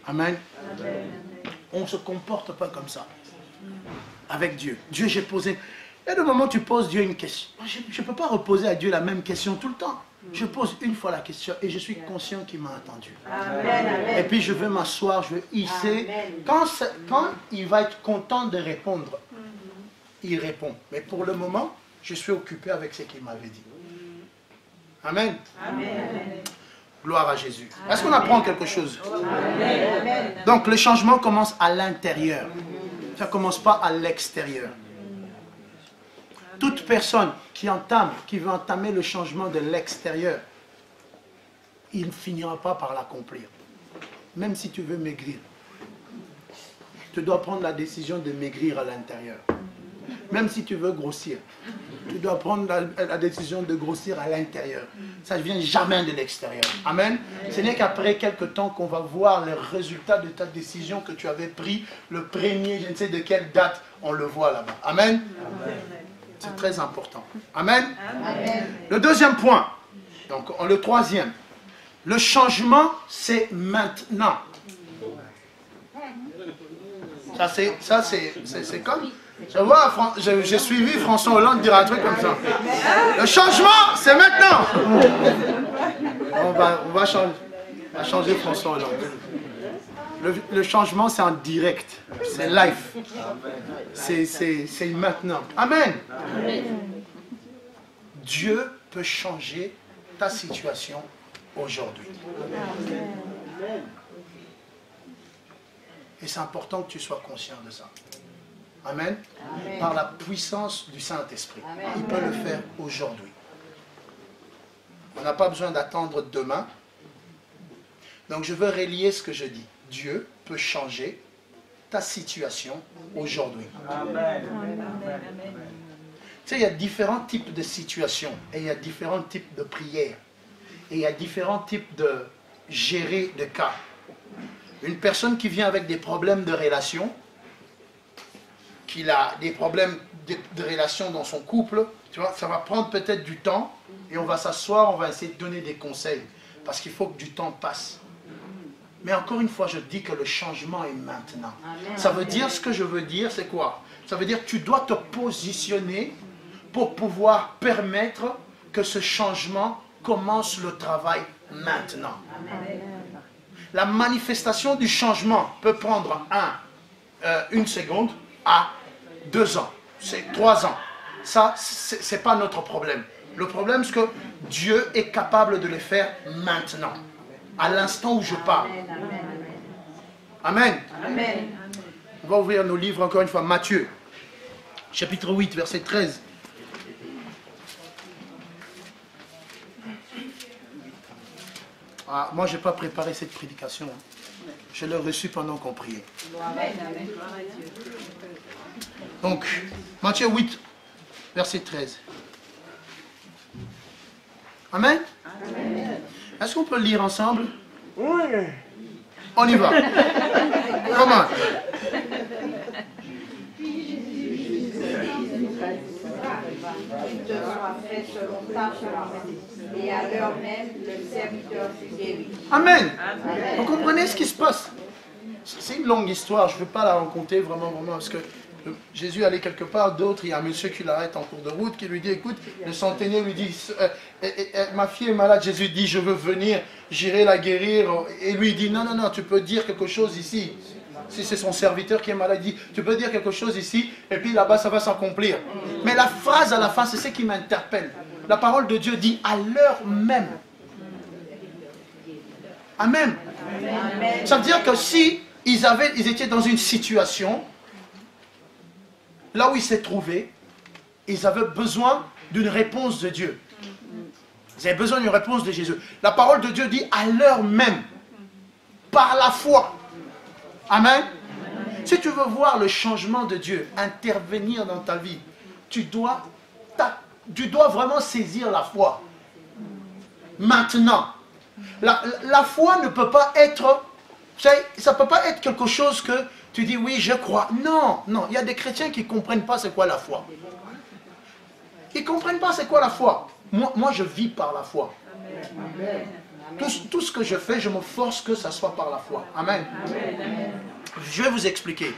A: Amen. On ne se comporte pas comme ça. Avec Dieu. Dieu, j'ai posé... Il y a des moments où tu poses Dieu une question. Je ne peux pas reposer à Dieu la même question tout le temps. Je pose une fois la question et je suis conscient qu'il m'a attendu.
B: Amen.
A: Et puis je vais m'asseoir, je vais hisser. Quand il va être content de répondre, il répond. Mais pour le moment, je suis occupé avec ce qu'il m'avait dit. Amen.
B: Amen.
A: Gloire à Jésus. Est-ce qu'on apprend quelque chose?
B: Amen.
A: Donc le changement commence à l'intérieur. Ça ne commence pas à l'extérieur. Toute personne qui veut entamer le changement de l'extérieur, il ne finira pas par l'accomplir. Même si tu veux maigrir. Tu dois prendre la décision de maigrir à l'intérieur. Même si tu veux grossir, tu dois prendre la décision de grossir à l'intérieur. Ça ne vient jamais de l'extérieur. Amen. Ce n'est qu'après quelques temps qu'on va voir le résultat de ta décision que tu avais pris le premier, je ne sais de quelle date, on le voit là-bas. Amen. C'est très important. Amen.
B: Amen.
A: Le deuxième point, donc le troisième, le changement c'est maintenant. Ça c'est comme... J'ai suivi François Hollande dire un truc comme ça. Le changement, c'est maintenant. On va changer François Hollande. Le changement, c'est en direct. C'est live. C'est maintenant. Amen. Dieu peut changer ta situation aujourd'hui. Et c'est important que tu sois conscient de ça. Amen.
B: Amen.
A: Par la puissance du Saint-Esprit. Il peut le faire aujourd'hui. On n'a pas besoin d'attendre demain. Donc je veux relier ce que je dis. Dieu peut changer ta situation aujourd'hui.
D: Amen.
A: Tu sais, il y a différents types de situations et il y a différents types de prières. Et il y a différents types de gérer de cas. Une personne qui vient avec des problèmes de relation, qui a des problèmes de relation dans son couple, tu vois, ça va prendre peut-être du temps et on va s'asseoir, on va essayer de donner des conseils parce qu'il faut que du temps passe. Mais encore une fois, je dis que le changement est maintenant. Ça veut dire, ce que je veux dire, c'est quoi? Ça veut dire que tu dois te positionner pour pouvoir permettre que ce changement commence le travail maintenant. La manifestation du changement peut prendre une seconde à 2 ans, c'est 3 ans. Ça, ce n'est pas notre problème. Le problème, c'est que Dieu est capable de le faire maintenant, à l'instant où je parle. Amen.
B: Amen.
A: On va ouvrir nos livres encore une fois. Matthieu, chapitre 8, verset 13. Ah, moi, je n'ai pas préparé cette prédication. Je l'ai reçue pendant qu'on priait. Donc, Matthieu 8, verset 13. Amen. Est-ce qu'on peut lire ensemble?
D: Oui.
A: On y va. Comment?
B: Qu'il te soit fait selon ta foi. Et à l'heure même, le serviteur fut guéri.
A: Amen. Vous comprenez ce qui se passe? C'est une longue histoire, je ne veux pas la raconter vraiment, parce que Jésus allait quelque part, d'autres, il y a un monsieur qui l'arrête en cours de route, qui lui dit, écoute, le centenier lui dit, ma fille est malade, Jésus dit, je veux venir, j'irai la guérir, et lui il dit, non, non, non, tu peux dire quelque chose ici. Si c'est son serviteur qui est malade, il dit, tu peux dire quelque chose ici, et puis là-bas ça va s'accomplir. Mais la phrase à la fin, c'est ce qui m'interpelle. La parole de Dieu dit, à l'heure même. Amen.
B: Amen.
A: Ça veut dire que si ils étaient dans une situation, là où ils s'étaient trouvés, ils avaient besoin d'une réponse de Dieu. Ils avaient besoin d'une réponse de Jésus. La parole de Dieu dit à l'heure même, par la foi. Amen. Si tu veux voir le changement de Dieu intervenir dans ta vie, tu dois vraiment saisir la foi. Maintenant. La foi ne peut pas être, ça ne peut pas être quelque chose que tu dis oui, je crois. Non, non, il y a des chrétiens qui ne comprennent pas c'est quoi la foi. Ils ne comprennent pas c'est quoi la foi. Moi, je vis par la foi. Tout ce que je fais, je me force que ça soit par la foi. Amen. Je vais vous expliquer.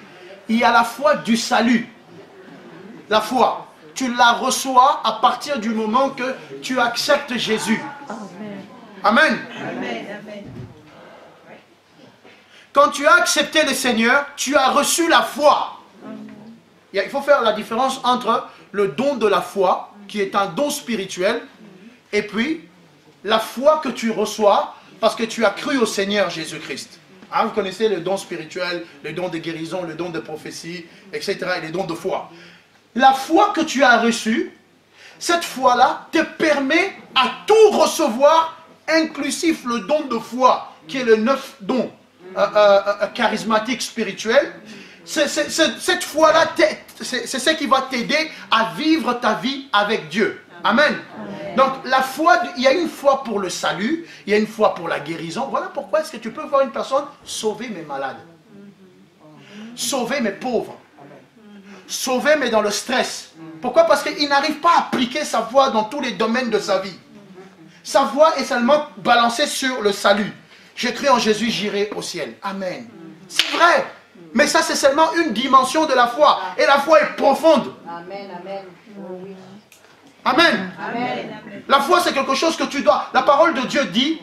A: Il y a la foi du salut. La foi, tu la reçois à partir du moment que tu acceptes Jésus. Amen. Quand tu as accepté le Seigneur, tu as reçu la foi. Il faut faire la différence entre le don de la foi, qui est un don spirituel, et puis la foi que tu reçois parce que tu as cru au Seigneur Jésus-Christ. Hein, vous connaissez le don spirituel, le don de guérison, le don de prophétie, etc. et les dons de foi. La foi que tu as reçue, cette foi-là te permet à tout recevoir, inclusif le don de foi, qui est le 9 don charismatique spirituel. Cette foi-là, c'est ce qui va t'aider à vivre ta vie avec Dieu. Amen. Donc la foi, il y a une foi pour le salut, il y a une foi pour la guérison. Voilà pourquoi est-ce que tu peux voir une personne sauver mes malades, sauver mes pauvres, sauver mais dans le stress. Pourquoi? Parce qu'il n'arrive pas à appliquer sa foi dans tous les domaines de sa vie. Sa foi est seulement balancée sur le salut. J'ai cru en Jésus, j'irai au ciel. Amen. C'est vrai. Mais ça, c'est seulement une dimension de la foi. Et la foi est profonde.
B: Amen, amen. Oui.
A: Amen.
B: Amen.
A: La foi, c'est quelque chose que tu dois... La parole de Dieu dit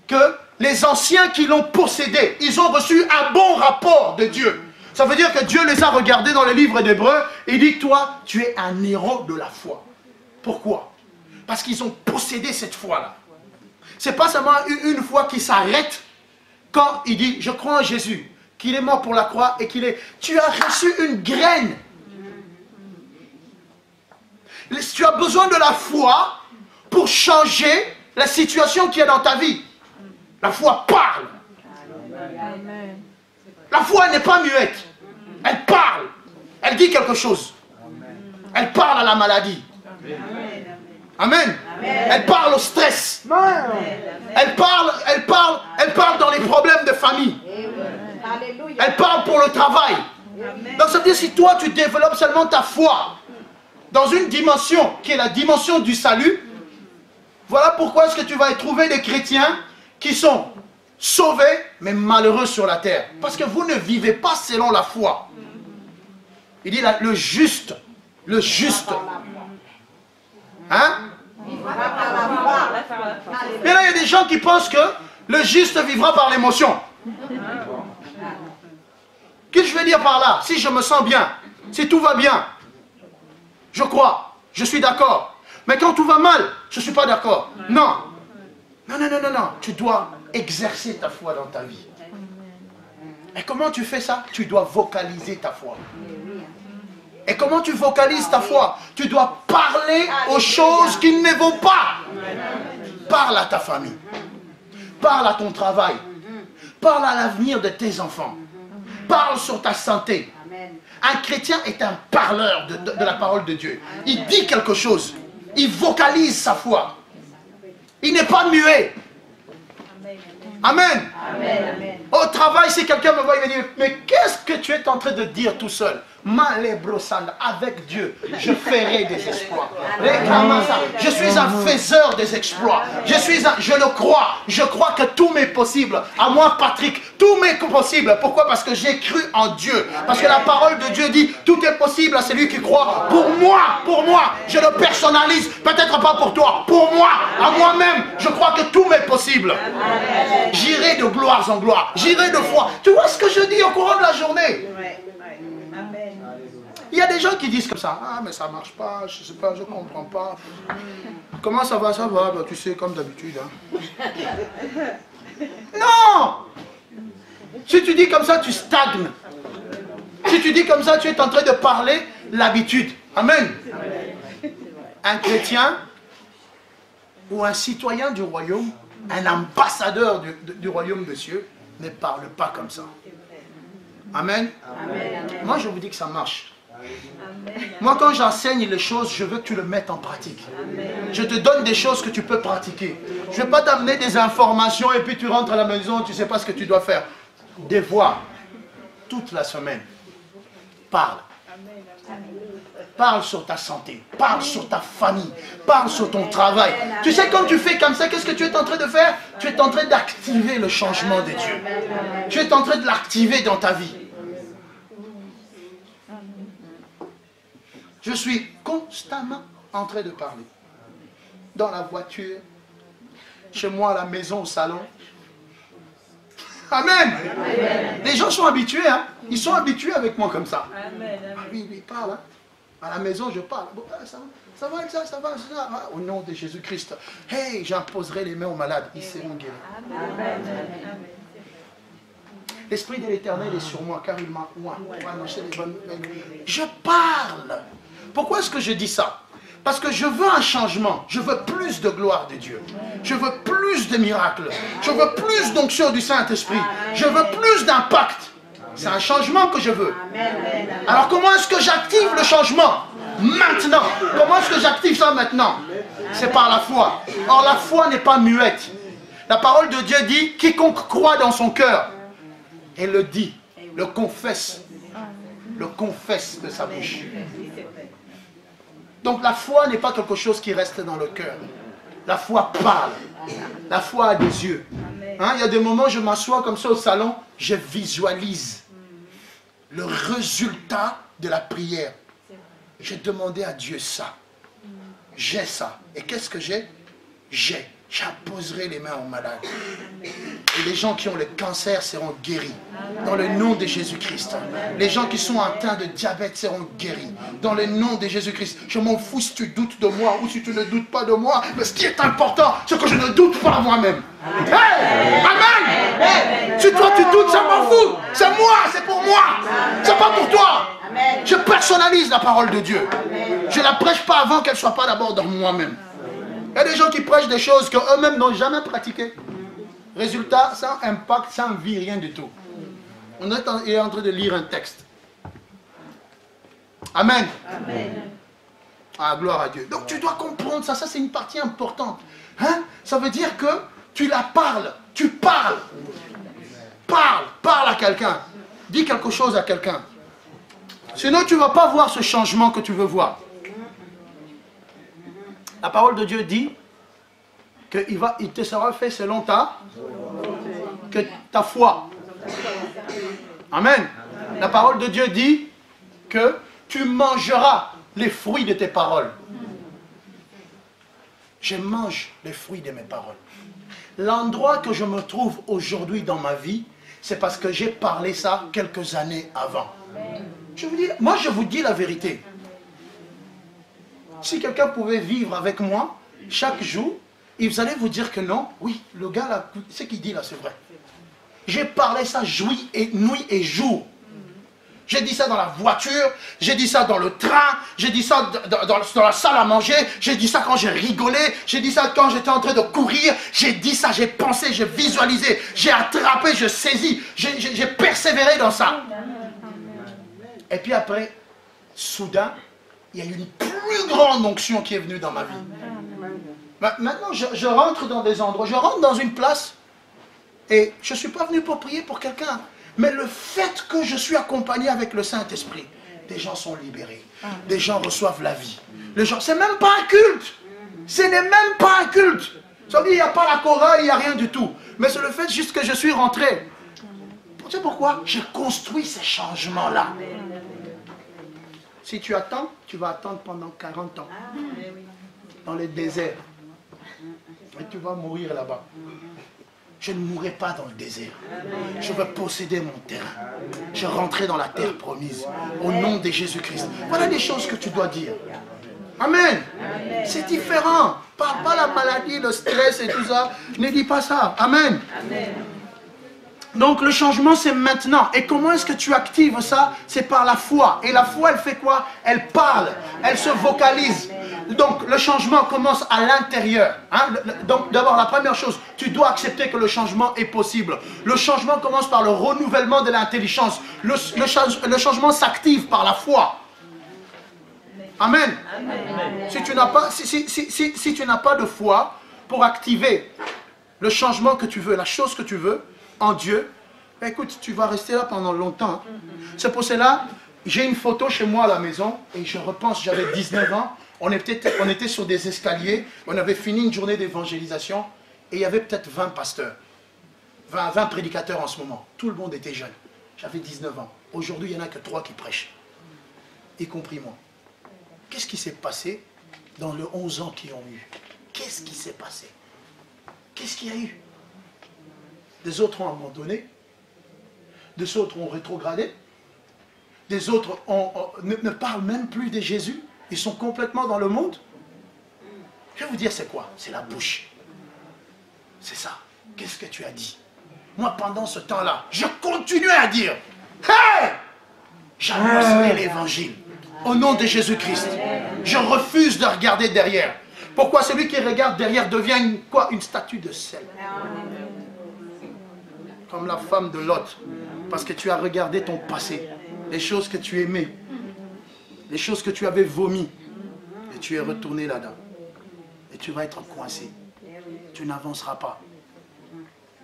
A: que les anciens qui l'ont possédé, ils ont reçu un bon rapport de Dieu. Ça veut dire que Dieu les a regardés dans le livre d'Hébreux et dit, toi, tu es un héros de la foi. Pourquoi? Parce qu'ils ont possédé cette foi-là. Ce n'est pas seulement une foi qui s'arrête quand il dit, je crois en Jésus, qu'il est mort pour la croix et qu'il est... Tu as reçu une graine. Tu as besoin de la foi pour changer la situation qu'il y a dans ta vie. La foi parle. La foi n'est pas muette. Elle parle. Elle dit quelque chose. Elle parle à la maladie. Amen. Elle parle au stress. Elle parle dans les problèmes de famille. Elle parle pour le travail. Donc ça veut dire si toi tu développes seulement ta foi dans une dimension qui est la dimension du salut, voilà pourquoi est-ce que tu vas trouver des chrétiens qui sont sauvés mais malheureux sur la terre. Parce que vous ne vivez pas selon la foi. Il dit là, le juste. Hein? Et là, il y a des gens qui pensent que le juste vivra par l'émotion. Qu'est-ce que je veux dire par là? Si je me sens bien, si tout va bien, je crois, je suis d'accord. Mais quand tout va mal, je ne suis pas d'accord. Non. Non. Tu dois exercer ta foi dans ta vie. Et comment tu fais ça? Tu dois vocaliser ta foi. Et comment tu vocalises ta foi? Tu dois parler aux choses qui ne vont pas. Parle à ta famille. Parle à ton travail. Parle à l'avenir de tes enfants. Parle sur ta santé. Un chrétien est un parleur de la parole de Dieu. Il dit quelque chose. Il vocalise sa foi. Il n'est pas muet. Amen. Au travail, si quelqu'un me voit, il me dit, mais qu'est-ce que tu es en train de dire tout seul? Avec Dieu, je ferai des exploits. Je suis un faiseur des exploits. Je le crois. Je crois que tout m'est possible. À moi, Patrick, tout m'est possible. Pourquoi? Parce que j'ai cru en Dieu. Parce que la parole de Dieu dit, tout est possible à celui qui croit. Pour moi, je le personnalise. Peut-être pas pour toi. Pour moi, à moi-même, je crois que tout m'est possible. J'irai de gloire en gloire. J'irai de foi. Tu vois ce que je dis au courant de la journée? Il y a des gens qui disent comme ça, ah mais ça marche pas, je sais pas, je comprends pas. Comment ça va? Ça va, bah, tu sais, comme d'habitude. Hein. Non! Si tu dis comme ça, tu stagnes. Si tu dis comme ça, tu es en train de parler l'habitude. Amen. Un chrétien ou un citoyen du royaume, un ambassadeur du royaume de Dieu, ne parle pas comme ça. Amen. Moi, je vous dis que ça marche. Moi, quand j'enseigne les choses, je veux que tu le mettes en pratique. Je te donne des choses que tu peux pratiquer. Je ne vais pas t'amener des informations et puis tu rentres à la maison, tu ne sais pas ce que tu dois faire. Devoir, toute la semaine, parle. Parle sur ta santé, parle sur ta famille, parle sur ton travail. Tu sais, quand tu fais comme ça, qu'est-ce que tu es en train de faire? Tu es en train d'activer le changement de Dieu. Tu es en train de l'activer dans ta vie. Je suis constamment en train de parler. Dans la voiture, chez moi, à la maison, au salon. Amen. Les gens sont habitués, hein. Ils sont habitués avec moi comme ça. Ah oui, il parle, hein. À la maison, je parle. Bon, ça va, ça va. Ah, au nom de Jésus-Christ. Hey, j'imposerai les mains aux malades. Ils seront guéris. L'Esprit de l'Éternel est sur moi, car il m'a annoncé les bonnes nouvelles. Je parle. Pourquoi est-ce que je dis ça? Parce que je veux un changement. Je veux plus de gloire de Dieu. Je veux plus de miracles. Je veux plus d'onction du Saint-Esprit. Je veux plus d'impact. C'est un changement que je veux. Alors comment est-ce que j'active le changement? Maintenant. Comment est-ce que j'active ça maintenant? C'est par la foi. Or la foi n'est pas muette. La parole de Dieu dit, quiconque croit dans son cœur, et le dit, le confesse de sa bouche. Donc la foi n'est pas quelque chose qui reste dans le cœur. La foi parle. La foi a des yeux. Hein, il y a des moments où je m'assois comme ça au salon, je visualise le résultat de la prière. J'ai demandé à Dieu ça. J'ai ça. Et qu'est-ce que j'ai? J'ai J'apposerai les mains aux malades. Et les gens qui ont le cancer seront guéris. Dans le nom de Jésus-Christ. Les gens qui sont atteints de diabète seront guéris. Dans le nom de Jésus-Christ. Je m'en fous si tu doutes de moi ou si tu ne doutes pas de moi. Mais ce qui est important, c'est que je ne doute pas moi-même. Hey! Amen! Si toi tu doutes, ça m'en fout. C'est moi, c'est pour moi. C'est pas pour toi. Je personnalise la parole de Dieu. Je ne la prêche pas avant qu'elle ne soit pas d'abord dans moi-même. Il y a des gens qui prêchent des choses qu'eux-mêmes n'ont jamais pratiquées. Résultat, sans impact, sans vie, rien du tout. Il est en train de lire un texte. Amen. Amen. Ah, gloire à Dieu. Donc tu dois comprendre ça, c'est une partie importante. Hein? Ça veut dire que tu la parles, tu parles. Parle à quelqu'un. Dis quelque chose à quelqu'un. Sinon tu ne vas pas voir ce changement que tu veux voir. La parole de Dieu dit qu'il te sera fait selon ta foi. Amen. La parole de Dieu dit que tu mangeras les fruits de tes paroles. Je mange les fruits de mes paroles. L'endroit que je me trouve aujourd'hui dans ma vie, c'est parce que j'ai parlé ça quelques années avant. Moi je vous dis la vérité. Si quelqu'un pouvait vivre avec moi chaque jour, vous allez vous dire que non, oui, le gars là, ce qu'il dit là, c'est vrai. J'ai parlé ça nuit et jour. J'ai dit ça dans la voiture, j'ai dit ça dans le train, j'ai dit ça dans la salle à manger, j'ai dit ça quand j'ai rigolé, j'ai dit ça quand j'étais en train de courir, j'ai dit ça, j'ai pensé, j'ai visualisé, j'ai attrapé, j'ai saisi, j'ai persévéré dans ça. Et puis après, soudain, il y a eu une plus grande onction qui est venue dans ma vie. Maintenant, je rentre dans des endroits, je rentre dans une place et je ne suis pas venu pour prier pour quelqu'un. Mais le fait que je suis accompagné avec le Saint-Esprit, des gens sont libérés, des gens reçoivent la vie. Ce n'est même pas un culte. Ce n'est même pas un culte. Ça veut dire qu'il n'y a pas la chorale, il n'y a rien du tout. Mais c'est le fait juste que je suis rentré. Tu sais pourquoi? J'ai construit ces changements-là. Si tu attends, tu vas attendre pendant 40 ans. Dans les déserts. Et tu vas mourir là-bas. Je ne mourrai pas dans le désert. Je veux posséder mon terrain. Je rentrerai dans la terre promise. Au nom de Jésus-Christ. Voilà des choses que tu dois dire. Amen. C'est différent. Parle pas la maladie, le stress et tout ça. Ne dis pas ça. Amen. Donc le changement c'est maintenant. Et comment est-ce que tu actives ça? C'est par la foi. Et la foi elle fait quoi? Elle parle. Elle se vocalise. Donc le changement commence à l'intérieur. Hein? Donc d'abord la première chose, tu dois accepter que le changement est possible. Le changement commence par le renouvellement de l'intelligence. Le changement s'active par la foi. Amen. Si tu n'as pas, si tu n'as pas de foi pour activer le changement que tu veux, la chose que tu veux en Dieu, écoute, tu vas rester là pendant longtemps. C'est pour cela, j'ai une photo chez moi à la maison et je repense, j'avais 19 ans. On était sur des escaliers, on avait fini une journée d'évangélisation et il y avait peut-être 20 pasteurs, 20 prédicateurs en ce moment. Tout le monde était jeune. J'avais 19 ans. Aujourd'hui, il n'y en a que 3 qui prêchent, y compris moi. Qu'est-ce qui s'est passé dans les 11 ans qu'ils ont eu? Qu'est-ce qui s'est passé? Qu'est-ce qu'il y a eu? Des autres ont abandonné, des autres ont rétrogradé, des autres ne parlent même plus de Jésus. Ils sont complètement dans le monde. Je vais vous dire c'est quoi? C'est la bouche. C'est ça. Qu'est-ce que tu as dit? Moi, pendant ce temps-là, je continuais à dire, hey! J'annoncerai l'évangile. Au nom de Jésus-Christ. Je refuse de regarder derrière. Pourquoi celui qui regarde derrière devient une statue de sel? Comme la femme de Lot. Parce que tu as regardé ton passé. Les choses que tu aimais. Les choses que tu avais vomies. Et tu es retourné là-dedans. Et tu vas être coincé. Tu n'avanceras pas.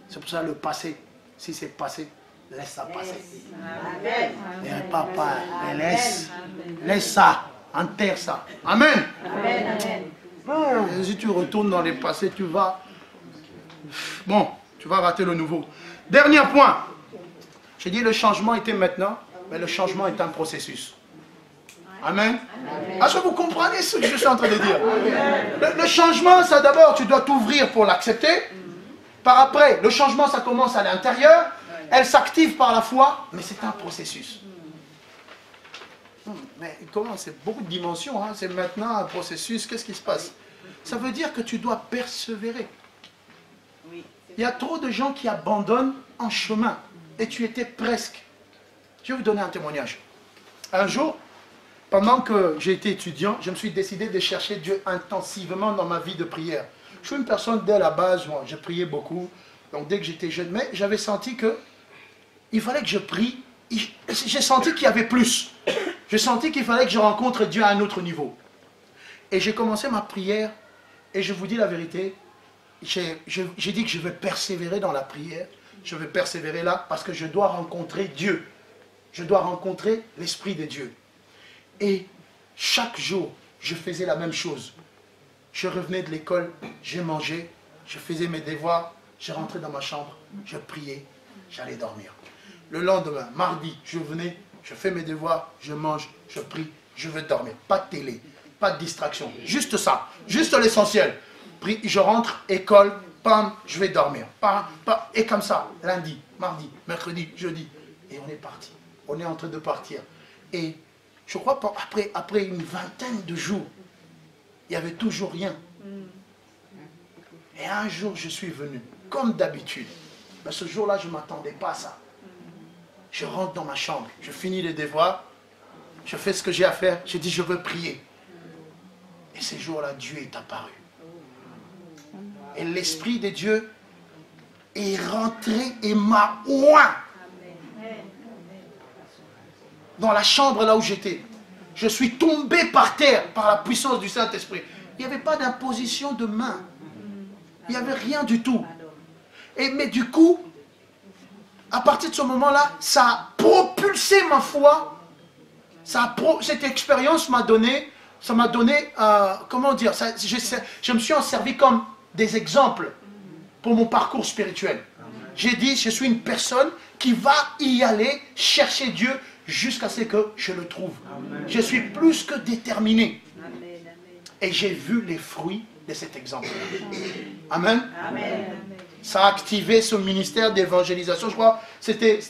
A: C'est pour ça le passé, si c'est passé, laisse ça passer. Et papa, laisse ça, enterre ça. Amen. Et si tu retournes dans les passés, tu vas rater le nouveau. Dernier point. J'ai dit le changement était maintenant, mais le changement est un processus. Amen. Est-ce que vous comprenez ce que je suis en train de dire? Le changement, ça d'abord, tu dois t'ouvrir pour l'accepter. Par après, le changement, ça commence à l'intérieur. Elle s'active par la foi, mais c'est un processus. Mais comment? C'est beaucoup de dimensions. Hein? C'est maintenant un processus. Qu'est-ce qui se passe? Ça veut dire que tu dois persévérer. Il y a trop de gens qui abandonnent en chemin. Et tu étais presque. Je vais vous donner un témoignage. Un jour, pendant que j'ai été étudiant, je me suis décidé de chercher Dieu intensivement dans ma vie de prière. Je suis une personne dès la base, moi, je priais beaucoup. Donc dès que j'étais jeune, mais j'avais senti que il fallait que je prie. J'ai senti qu'il y avait plus. J'ai senti qu'il fallait que je rencontre Dieu à un autre niveau. Et j'ai commencé ma prière. Et je vous dis la vérité, j'ai dit que je vais persévérer dans la prière. Je vais persévérer là parce que je dois rencontrer Dieu. Je dois rencontrer l'Esprit de Dieu. Et chaque jour, je faisais la même chose. Je revenais de l'école, je mangeais, je faisais mes devoirs, je rentrais dans ma chambre, je priais, j'allais dormir. Le lendemain, mardi, je venais, je fais mes devoirs, je mange, je prie, je veux dormir. Pas de télé, pas de distraction, juste ça, juste l'essentiel. Je rentre, école, pam, je vais dormir. Pam, pam, et comme ça, lundi, mardi, mercredi, jeudi. Et on est parti. On est en train de partir. Et je crois qu'après une vingtaine de jours, il n'y avait toujours rien. Et un jour, je suis venu, comme d'habitude. Mais ce jour-là, je ne m'attendais pas à ça. Je rentre dans ma chambre, je finis les devoirs, je fais ce que j'ai à faire, je dis je veux prier. Et ce jour-là, Dieu est apparu. Et l'Esprit de Dieu est rentré et m'a oint dans la chambre là où j'étais. Je suis tombé par terre par la puissance du Saint-Esprit. Il n'y avait pas d'imposition de main. Il n'y avait rien du tout. Mais du coup, à partir de ce moment-là, ça a propulsé ma foi. Cette expérience m'a donné, comment dire, je me suis en servi comme des exemples pour mon parcours spirituel. J'ai dit, je suis une personne qui va y aller chercher Dieu jusqu'à ce que je le trouve. Amen. Je suis plus que déterminé. Amen. Et j'ai vu les fruits de cet exemple. Amen. Amen. Ça a activé ce ministère d'évangélisation. Je crois, j'étais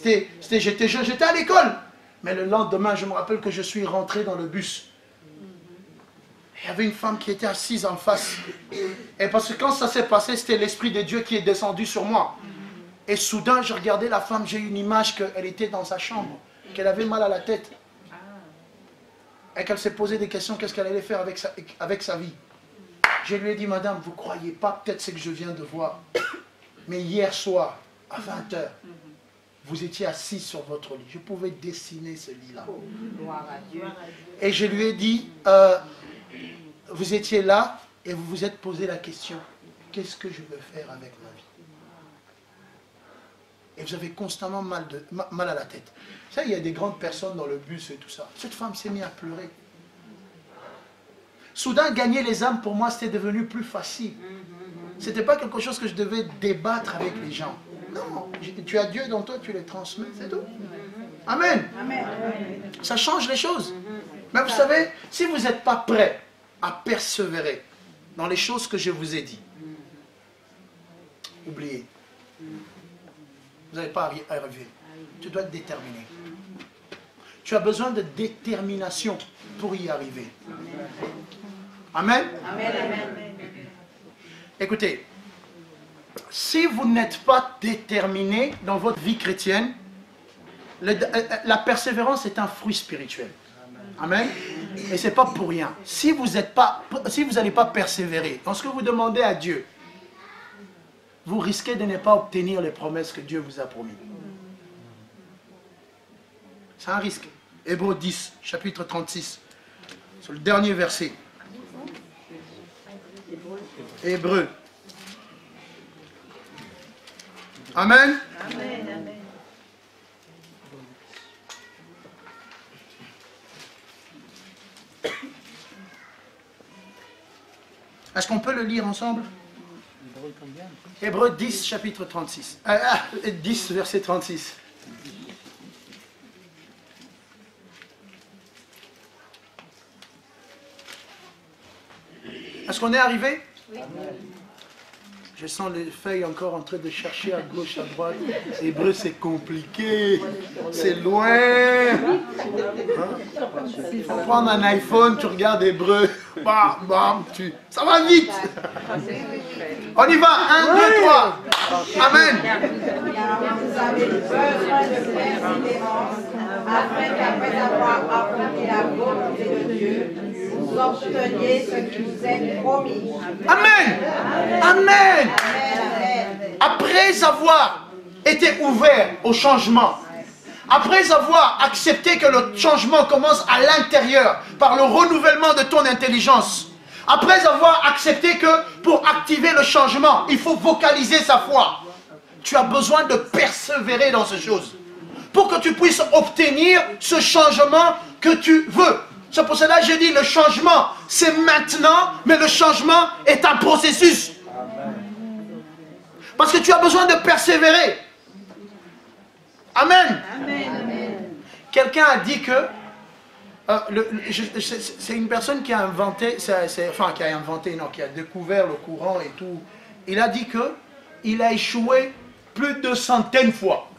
A: jeune, j'étais à l'école. Mais le lendemain, je me rappelle que je suis rentré dans le bus. Il y avait une femme qui était assise en face. Et parce que quand ça s'est passé, c'était l'Esprit de Dieu qui est descendu sur moi. Et soudain, je regardais la femme, j'ai eu une image qu'elle était dans sa chambre, qu'elle avait mal à la tête. Et qu'elle s'est posé des questions, qu'est-ce qu'elle allait faire avec sa vie. Je lui ai dit, madame, vous ne croyez pas peut-être ce que je viens de voir. Mais hier soir, à 20h, vous étiez assis sur votre lit. Je pouvais dessiner ce lit-là. Et je lui ai dit, vous étiez là et vous vous êtes posé la question, qu'est-ce que je veux faire avec ma vie? Et vous avez constamment mal à la tête. Ça, il y a des grandes personnes dans le bus et tout ça. Cette femme s'est mise à pleurer. Soudain, gagner les âmes, pour moi, c'était devenu plus facile. Ce n'était pas quelque chose que je devais débattre avec les gens. Non, tu as Dieu dans toi, tu les transmets, c'est tout. Amen. Amen. Ça change les choses. Mais vous savez, si vous n'êtes pas prêt à persévérer dans les choses que je vous ai dit, oubliez. Vous n'allez pas arriver. Tu dois être déterminé. Tu as besoin de détermination pour y arriver. Amen. Amen. Écoutez, si vous n'êtes pas déterminé dans votre vie chrétienne, la persévérance est un fruit spirituel. Amen. Et ce n'est pas pour rien. Si vous n'allez pas persévérer dans ce que vous demandez à Dieu, vous risquez de ne pas obtenir les promesses que Dieu vous a promises. C'est un risque. Hébreux 10, chapitre 36. C'est le dernier verset. Hébreux. Amen. Amen. Amen. Est-ce qu'on peut le lire ensemble? Hébreux 10, chapitre 36. 10, verset 36. Est-ce qu'on est arrivé? Oui. Je sens les feuilles encore en train de chercher à gauche, à droite. Hébreu, c'est compliqué. C'est loin. Il faut prendre un iPhone, tu regardes Hébreu. Bam, bam, ça va vite. On y va. 1, 2, 3. Amen.
B: Vous avez besoin de persévérance, afin qu'après avoir accompli la volonté de Dieu, vous obteniez ce qui vous est promis.
A: Amen. Amen. Après avoir été ouvert au changement, après avoir accepté que le changement commence à l'intérieur par le renouvellement de ton intelligence, après avoir accepté que pour activer le changement, il faut vocaliser sa foi, tu as besoin de persévérer dans ces choses pour que tu puisses obtenir ce changement que tu veux. C'est pour cela que je dis le changement, c'est maintenant, mais le changement est un processus. Parce que tu as besoin de persévérer. Amen. Quelqu'un a dit que c'est une personne qui a inventé, qui a découvert le courant et tout. Il a dit que il a échoué plus de centaines de fois.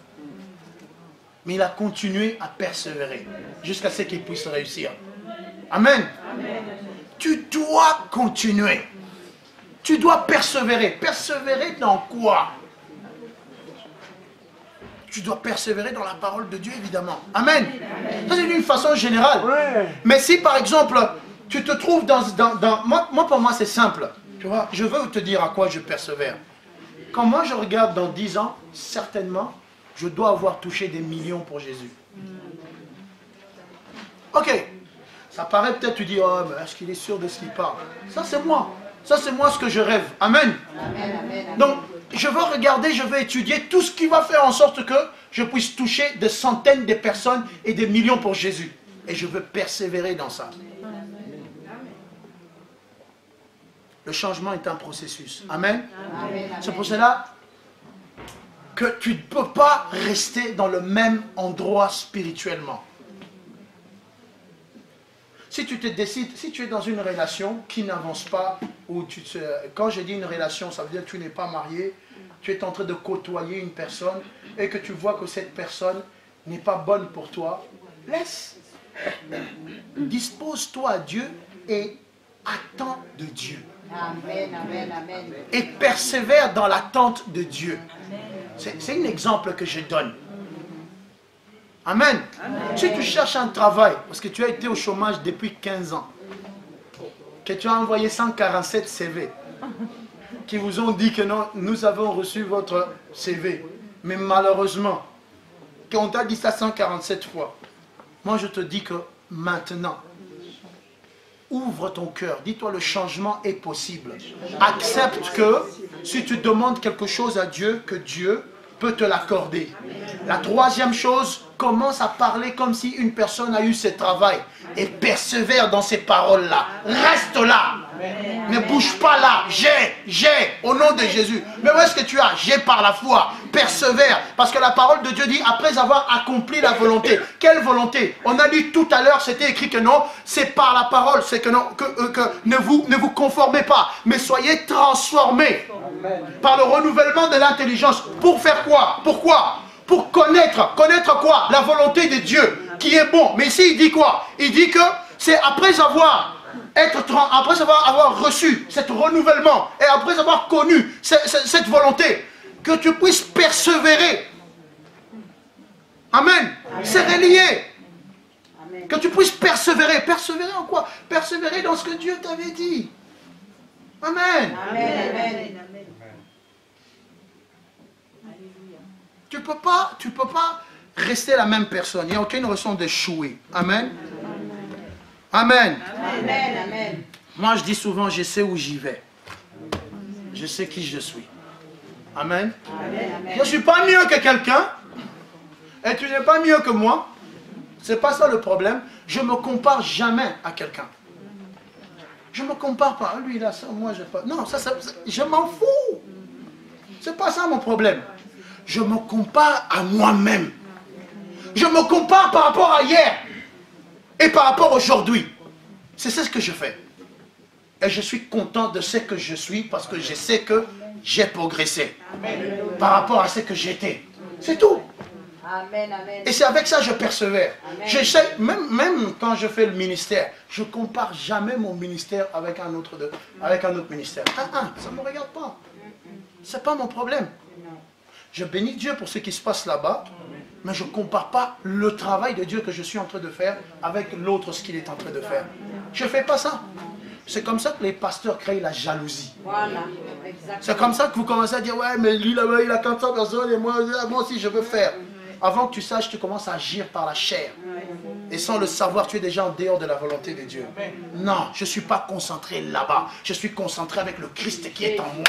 A: Mais il a continué à persévérer jusqu'à ce qu'il puisse réussir. Amen. Tu dois continuer. Tu dois persévérer. Persévérer dans quoi? Tu dois persévérer dans la parole de Dieu, évidemment. Amen. Ça, c'est d'une façon générale. Ouais. Mais si, par exemple, tu te trouves dans moi, pour moi, c'est simple. Tu vois, je veux te dire à quoi je persévère. Quand moi, je regarde dans 10 ans, certainement, je dois avoir touché des millions pour Jésus. Ok. Ça paraît peut-être, tu dis, oh, mais est-ce qu'il est sûr de ce qu'il parle? Ça, c'est moi. Ça, c'est moi ce que je rêve. Amen. Donc, je veux regarder, je veux étudier tout ce qui va faire en sorte que je puisse toucher des centaines de personnes et des millions pour Jésus. Et je veux persévérer dans ça. Le changement est un processus. Amen. C'est pour cela que tu ne peux pas rester dans le même endroit spirituellement. Si tu te décides, si tu es dans une relation qui n'avance pas, ou quand je dis une relation, ça veut dire que tu n'es pas marié, tu es en train de côtoyer une personne et que tu vois que cette personne n'est pas bonne pour toi, laisse. Dispose-toi à Dieu et attends de Dieu.
B: Amen, amen, amen.
A: Et persévère dans l'attente de Dieu. C'est un exemple que je donne. Amen. Amen. Si tu cherches un travail, parce que tu as été au chômage depuis 15 ans, que tu as envoyé 147 CV, qui vous ont dit que non, nous avons reçu votre CV, mais malheureusement, qu'on t'a dit ça 147 fois, moi je te dis que maintenant, ouvre ton cœur, dis-toi le changement est possible. Accepte que si tu demandes quelque chose à Dieu, que Dieu peut te l'accorder. La troisième chose, commence à parler comme si une personne a eu ce travail et persévère dans ces paroles-là. Reste là. Ne bouge pas là. J'ai, au nom de Jésus. Mais où est-ce que tu as? J'ai par la foi. Persévère. Parce que la parole de Dieu dit, après avoir accompli la volonté. Quelle volonté? On a dit tout à l'heure, c'était écrit que non, c'est par la parole. C'est que non, que ne vous conformez pas, mais soyez transformés par le renouvellement de l'intelligence. Pour faire quoi? Pourquoi? Pour connaître quoi? La volonté de Dieu, qui est bon. Mais ici, il dit quoi? Il dit que c'est après avoir reçu cet renouvellement et après avoir connu cette volonté, que tu puisses persévérer. Amen. C'est relié. Amen. Que tu puisses persévérer. Persévérer en quoi? Persévérer dans ce que Dieu t'avait dit. Amen. Amen. Amen. Tu peux pas rester la même personne. Il n'y a aucune raison d'échouer. Amen. Amen. Amen. Amen. Moi, je dis souvent, je sais où j'y vais. Je sais qui je suis. Amen. Amen. Je ne suis pas mieux que quelqu'un. Et tu n'es pas mieux que moi. Ce n'est pas ça le problème. Je ne me compare jamais à quelqu'un. Je ne me compare pas. Lui, là, ça, moi, je pas. Non, je m'en fous. Ce n'est pas ça mon problème. Je me compare à moi-même. Je me compare par rapport à hier et par rapport à aujourd'hui. C'est ce que je fais. Et je suis content de ce que je suis parce que je sais que j'ai progressé par rapport à ce que j'étais. C'est tout.
B: Amen, amen.
A: Et c'est avec ça que je persévère. J'essaie, même quand je fais le ministère, je ne compare jamais mon ministère avec un autre ministère. Ça ne me regarde pas. Ce n'est pas mon problème. Je bénis Dieu pour ce qui se passe là-bas, mais je ne compare pas le travail de Dieu que je suis en train de faire avec l'autre, ce qu'il est en train de faire. Je ne fais pas ça. C'est comme ça que les pasteurs créent la jalousie.
B: Voilà, exactement.
A: C'est comme ça que vous commencez à dire, ouais, mais lui là-bas, il a 400 personnes et moi aussi je veux faire. Avant que tu saches, tu commences à agir par la chair. Et sans le savoir, tu es déjà en dehors de la volonté de Dieu. Non, je ne suis pas concentré là-bas. Je suis concentré avec le Christ qui est en moi.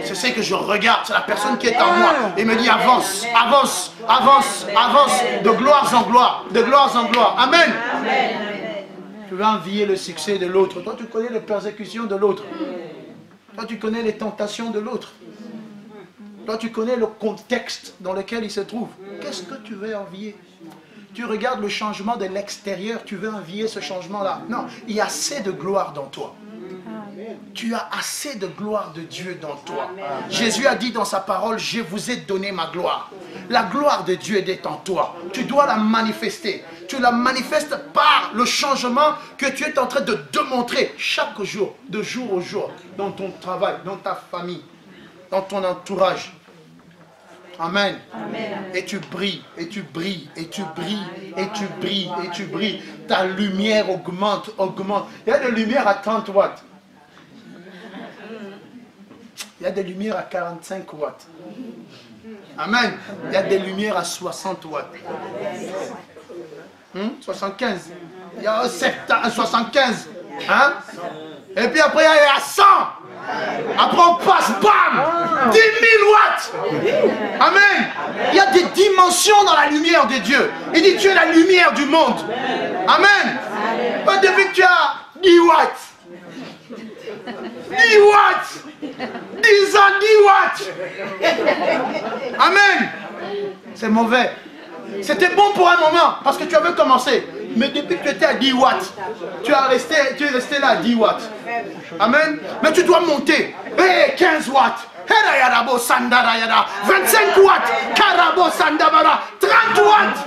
A: C'est ce que je regarde, c'est la personne qui est en moi. Et me dit, avance, avance, avance, avance, de gloire en gloire, de gloire en gloire. Amen. Tu veux envier le succès de l'autre. Toi, tu connais les persécutions de l'autre. Toi, tu connais les tentations de l'autre. Toi, tu connais le contexte dans lequel il se trouve. Qu'est-ce que tu veux envier? Tu regardes le changement de l'extérieur, tu veux envier ce changement-là. Non, il y a assez de gloire dans toi. Tu as assez de gloire de Dieu dans toi. Jésus a dit dans sa parole, je vous ai donné ma gloire. La gloire de Dieu est en toi. Tu dois la manifester. Tu la manifestes par le changement que tu es en train de démontrer chaque jour, de jour au jour, dans ton travail, dans ta famille, dans ton entourage. Amen. Et tu brilles, et tu brilles, et tu brilles, et tu brilles, et tu brilles. Ta lumière augmente, augmente. Il y a des lumières à 30 watts. Il y a des lumières à 45 watts. Amen. Il y a des lumières à 60 watts. 75. Il y a 75. Hein? Et puis après, il y a 100. Après, on passe, bam! 10 000 watts! Amen! Il y a des dimensions dans la lumière de Dieu. Il dit, tu es la lumière du monde. Amen! Pas depuis que tu as 10 watts. 10 watts! 10 ans, 10 watts! Amen! C'est mauvais. C'était bon pour un moment, parce que tu avais commencé. Mais depuis que tu étais à 10 watts, tu es resté là à 10 watts. Amen. Mais tu dois monter. Hey, 15 watts. 25 watts. 30 watts.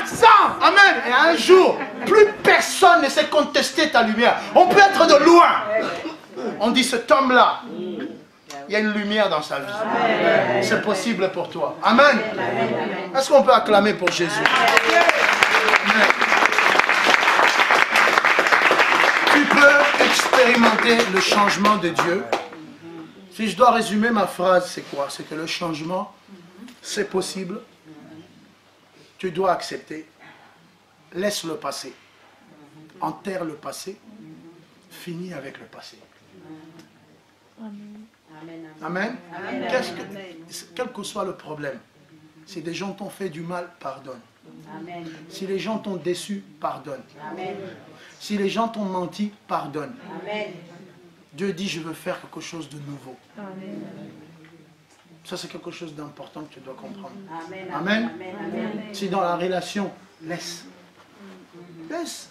A: 100. Amen. Et un jour, plus personne ne sait contester ta lumière. On peut être de loin. On dit, cet homme-là, il y a une lumière dans sa vie. C'est possible pour toi. Amen. Est-ce qu'on peut acclamer pour Jésus? Amen. Tu peux expérimenter le changement de Dieu. Si je dois résumer ma phrase, c'est quoi? C'est que le changement, c'est possible. Tu dois accepter. Laisse le passé. Enterre le passé. Finis avec le passé. Amen. Amen. Quel que soit le problème, si des gens t'ont fait du mal, pardonne. Amen. Si les gens t'ont déçu, pardonne. Amen. Si les gens t'ont menti, pardonne. Amen. Dieu dit, je veux faire quelque chose de nouveau. Amen. Ça, c'est quelque chose d'important que tu dois comprendre. Amen. Amen. Amen. Si dans la relation, laisse. Laisse.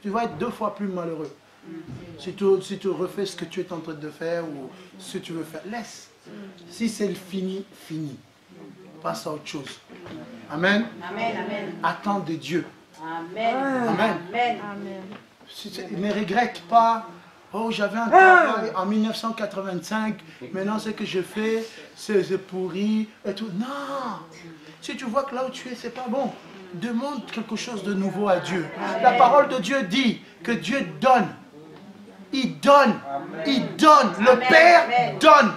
A: Tu vas être 2 fois plus malheureux. Si tu refais ce que tu es en train de faire ou ce que tu veux faire, laisse. Si c'est fini, fini. Passe à autre chose. Amen. Amen. Amen. Attends de Dieu. Amen. Amen. Amen. Ne regrette pas. Oh, j'avais un travail en 1985. Maintenant, ce que je fais, c'est pourri et tout. Non. Si tu vois que là où tu es, c'est pas bon, demande quelque chose de nouveau à Dieu. La parole de Dieu dit que Dieu donne. Il donne, il donne, le Père donne,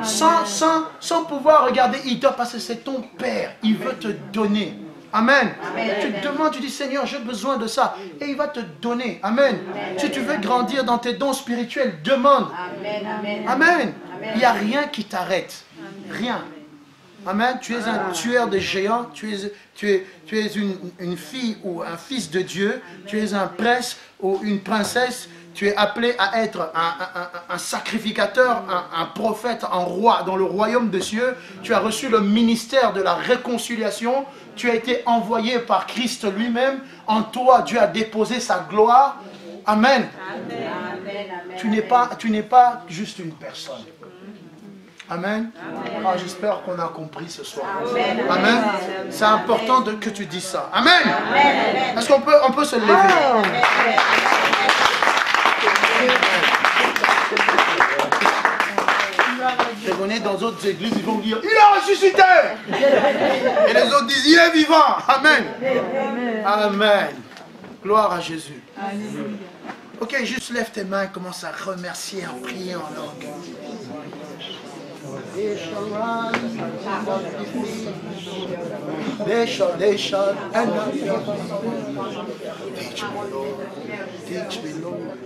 A: sans pouvoir regarder, il donne parce que c'est ton Père, il veut te donner. Amen. Tu te demandes, tu dis Seigneur, j'ai besoin de ça, et il va te donner. Amen. Si tu veux grandir dans tes dons spirituels, demande. Amen. Il n'y a rien qui t'arrête, rien. Amen. Tu es un tueur de géants, tu es une fille ou un fils de Dieu, tu es un prince ou une princesse. Tu es appelé à être un sacrificateur, un prophète, un roi dans le royaume des cieux. Tu as reçu le ministère de la réconciliation. Tu as été envoyé par Christ lui-même. En toi, Dieu a déposé sa gloire. Amen.
B: Amen.
A: Tu n'es pas juste une personne. Amen. Ah, j'espère qu'on a compris ce soir. Amen. C'est important que tu dises ça. Amen. Est-ce qu'on peut se lever? Je connais dans d'autres églises, ils vont dire, il a ressuscité. Et les autres disent, il est vivant. Amen. Amen. Gloire à Jésus. Ok, juste lève tes mains, commence à remercier en priant en langue. They shall run and not be feeble. They shall and not be feeble. Teach me, Lord.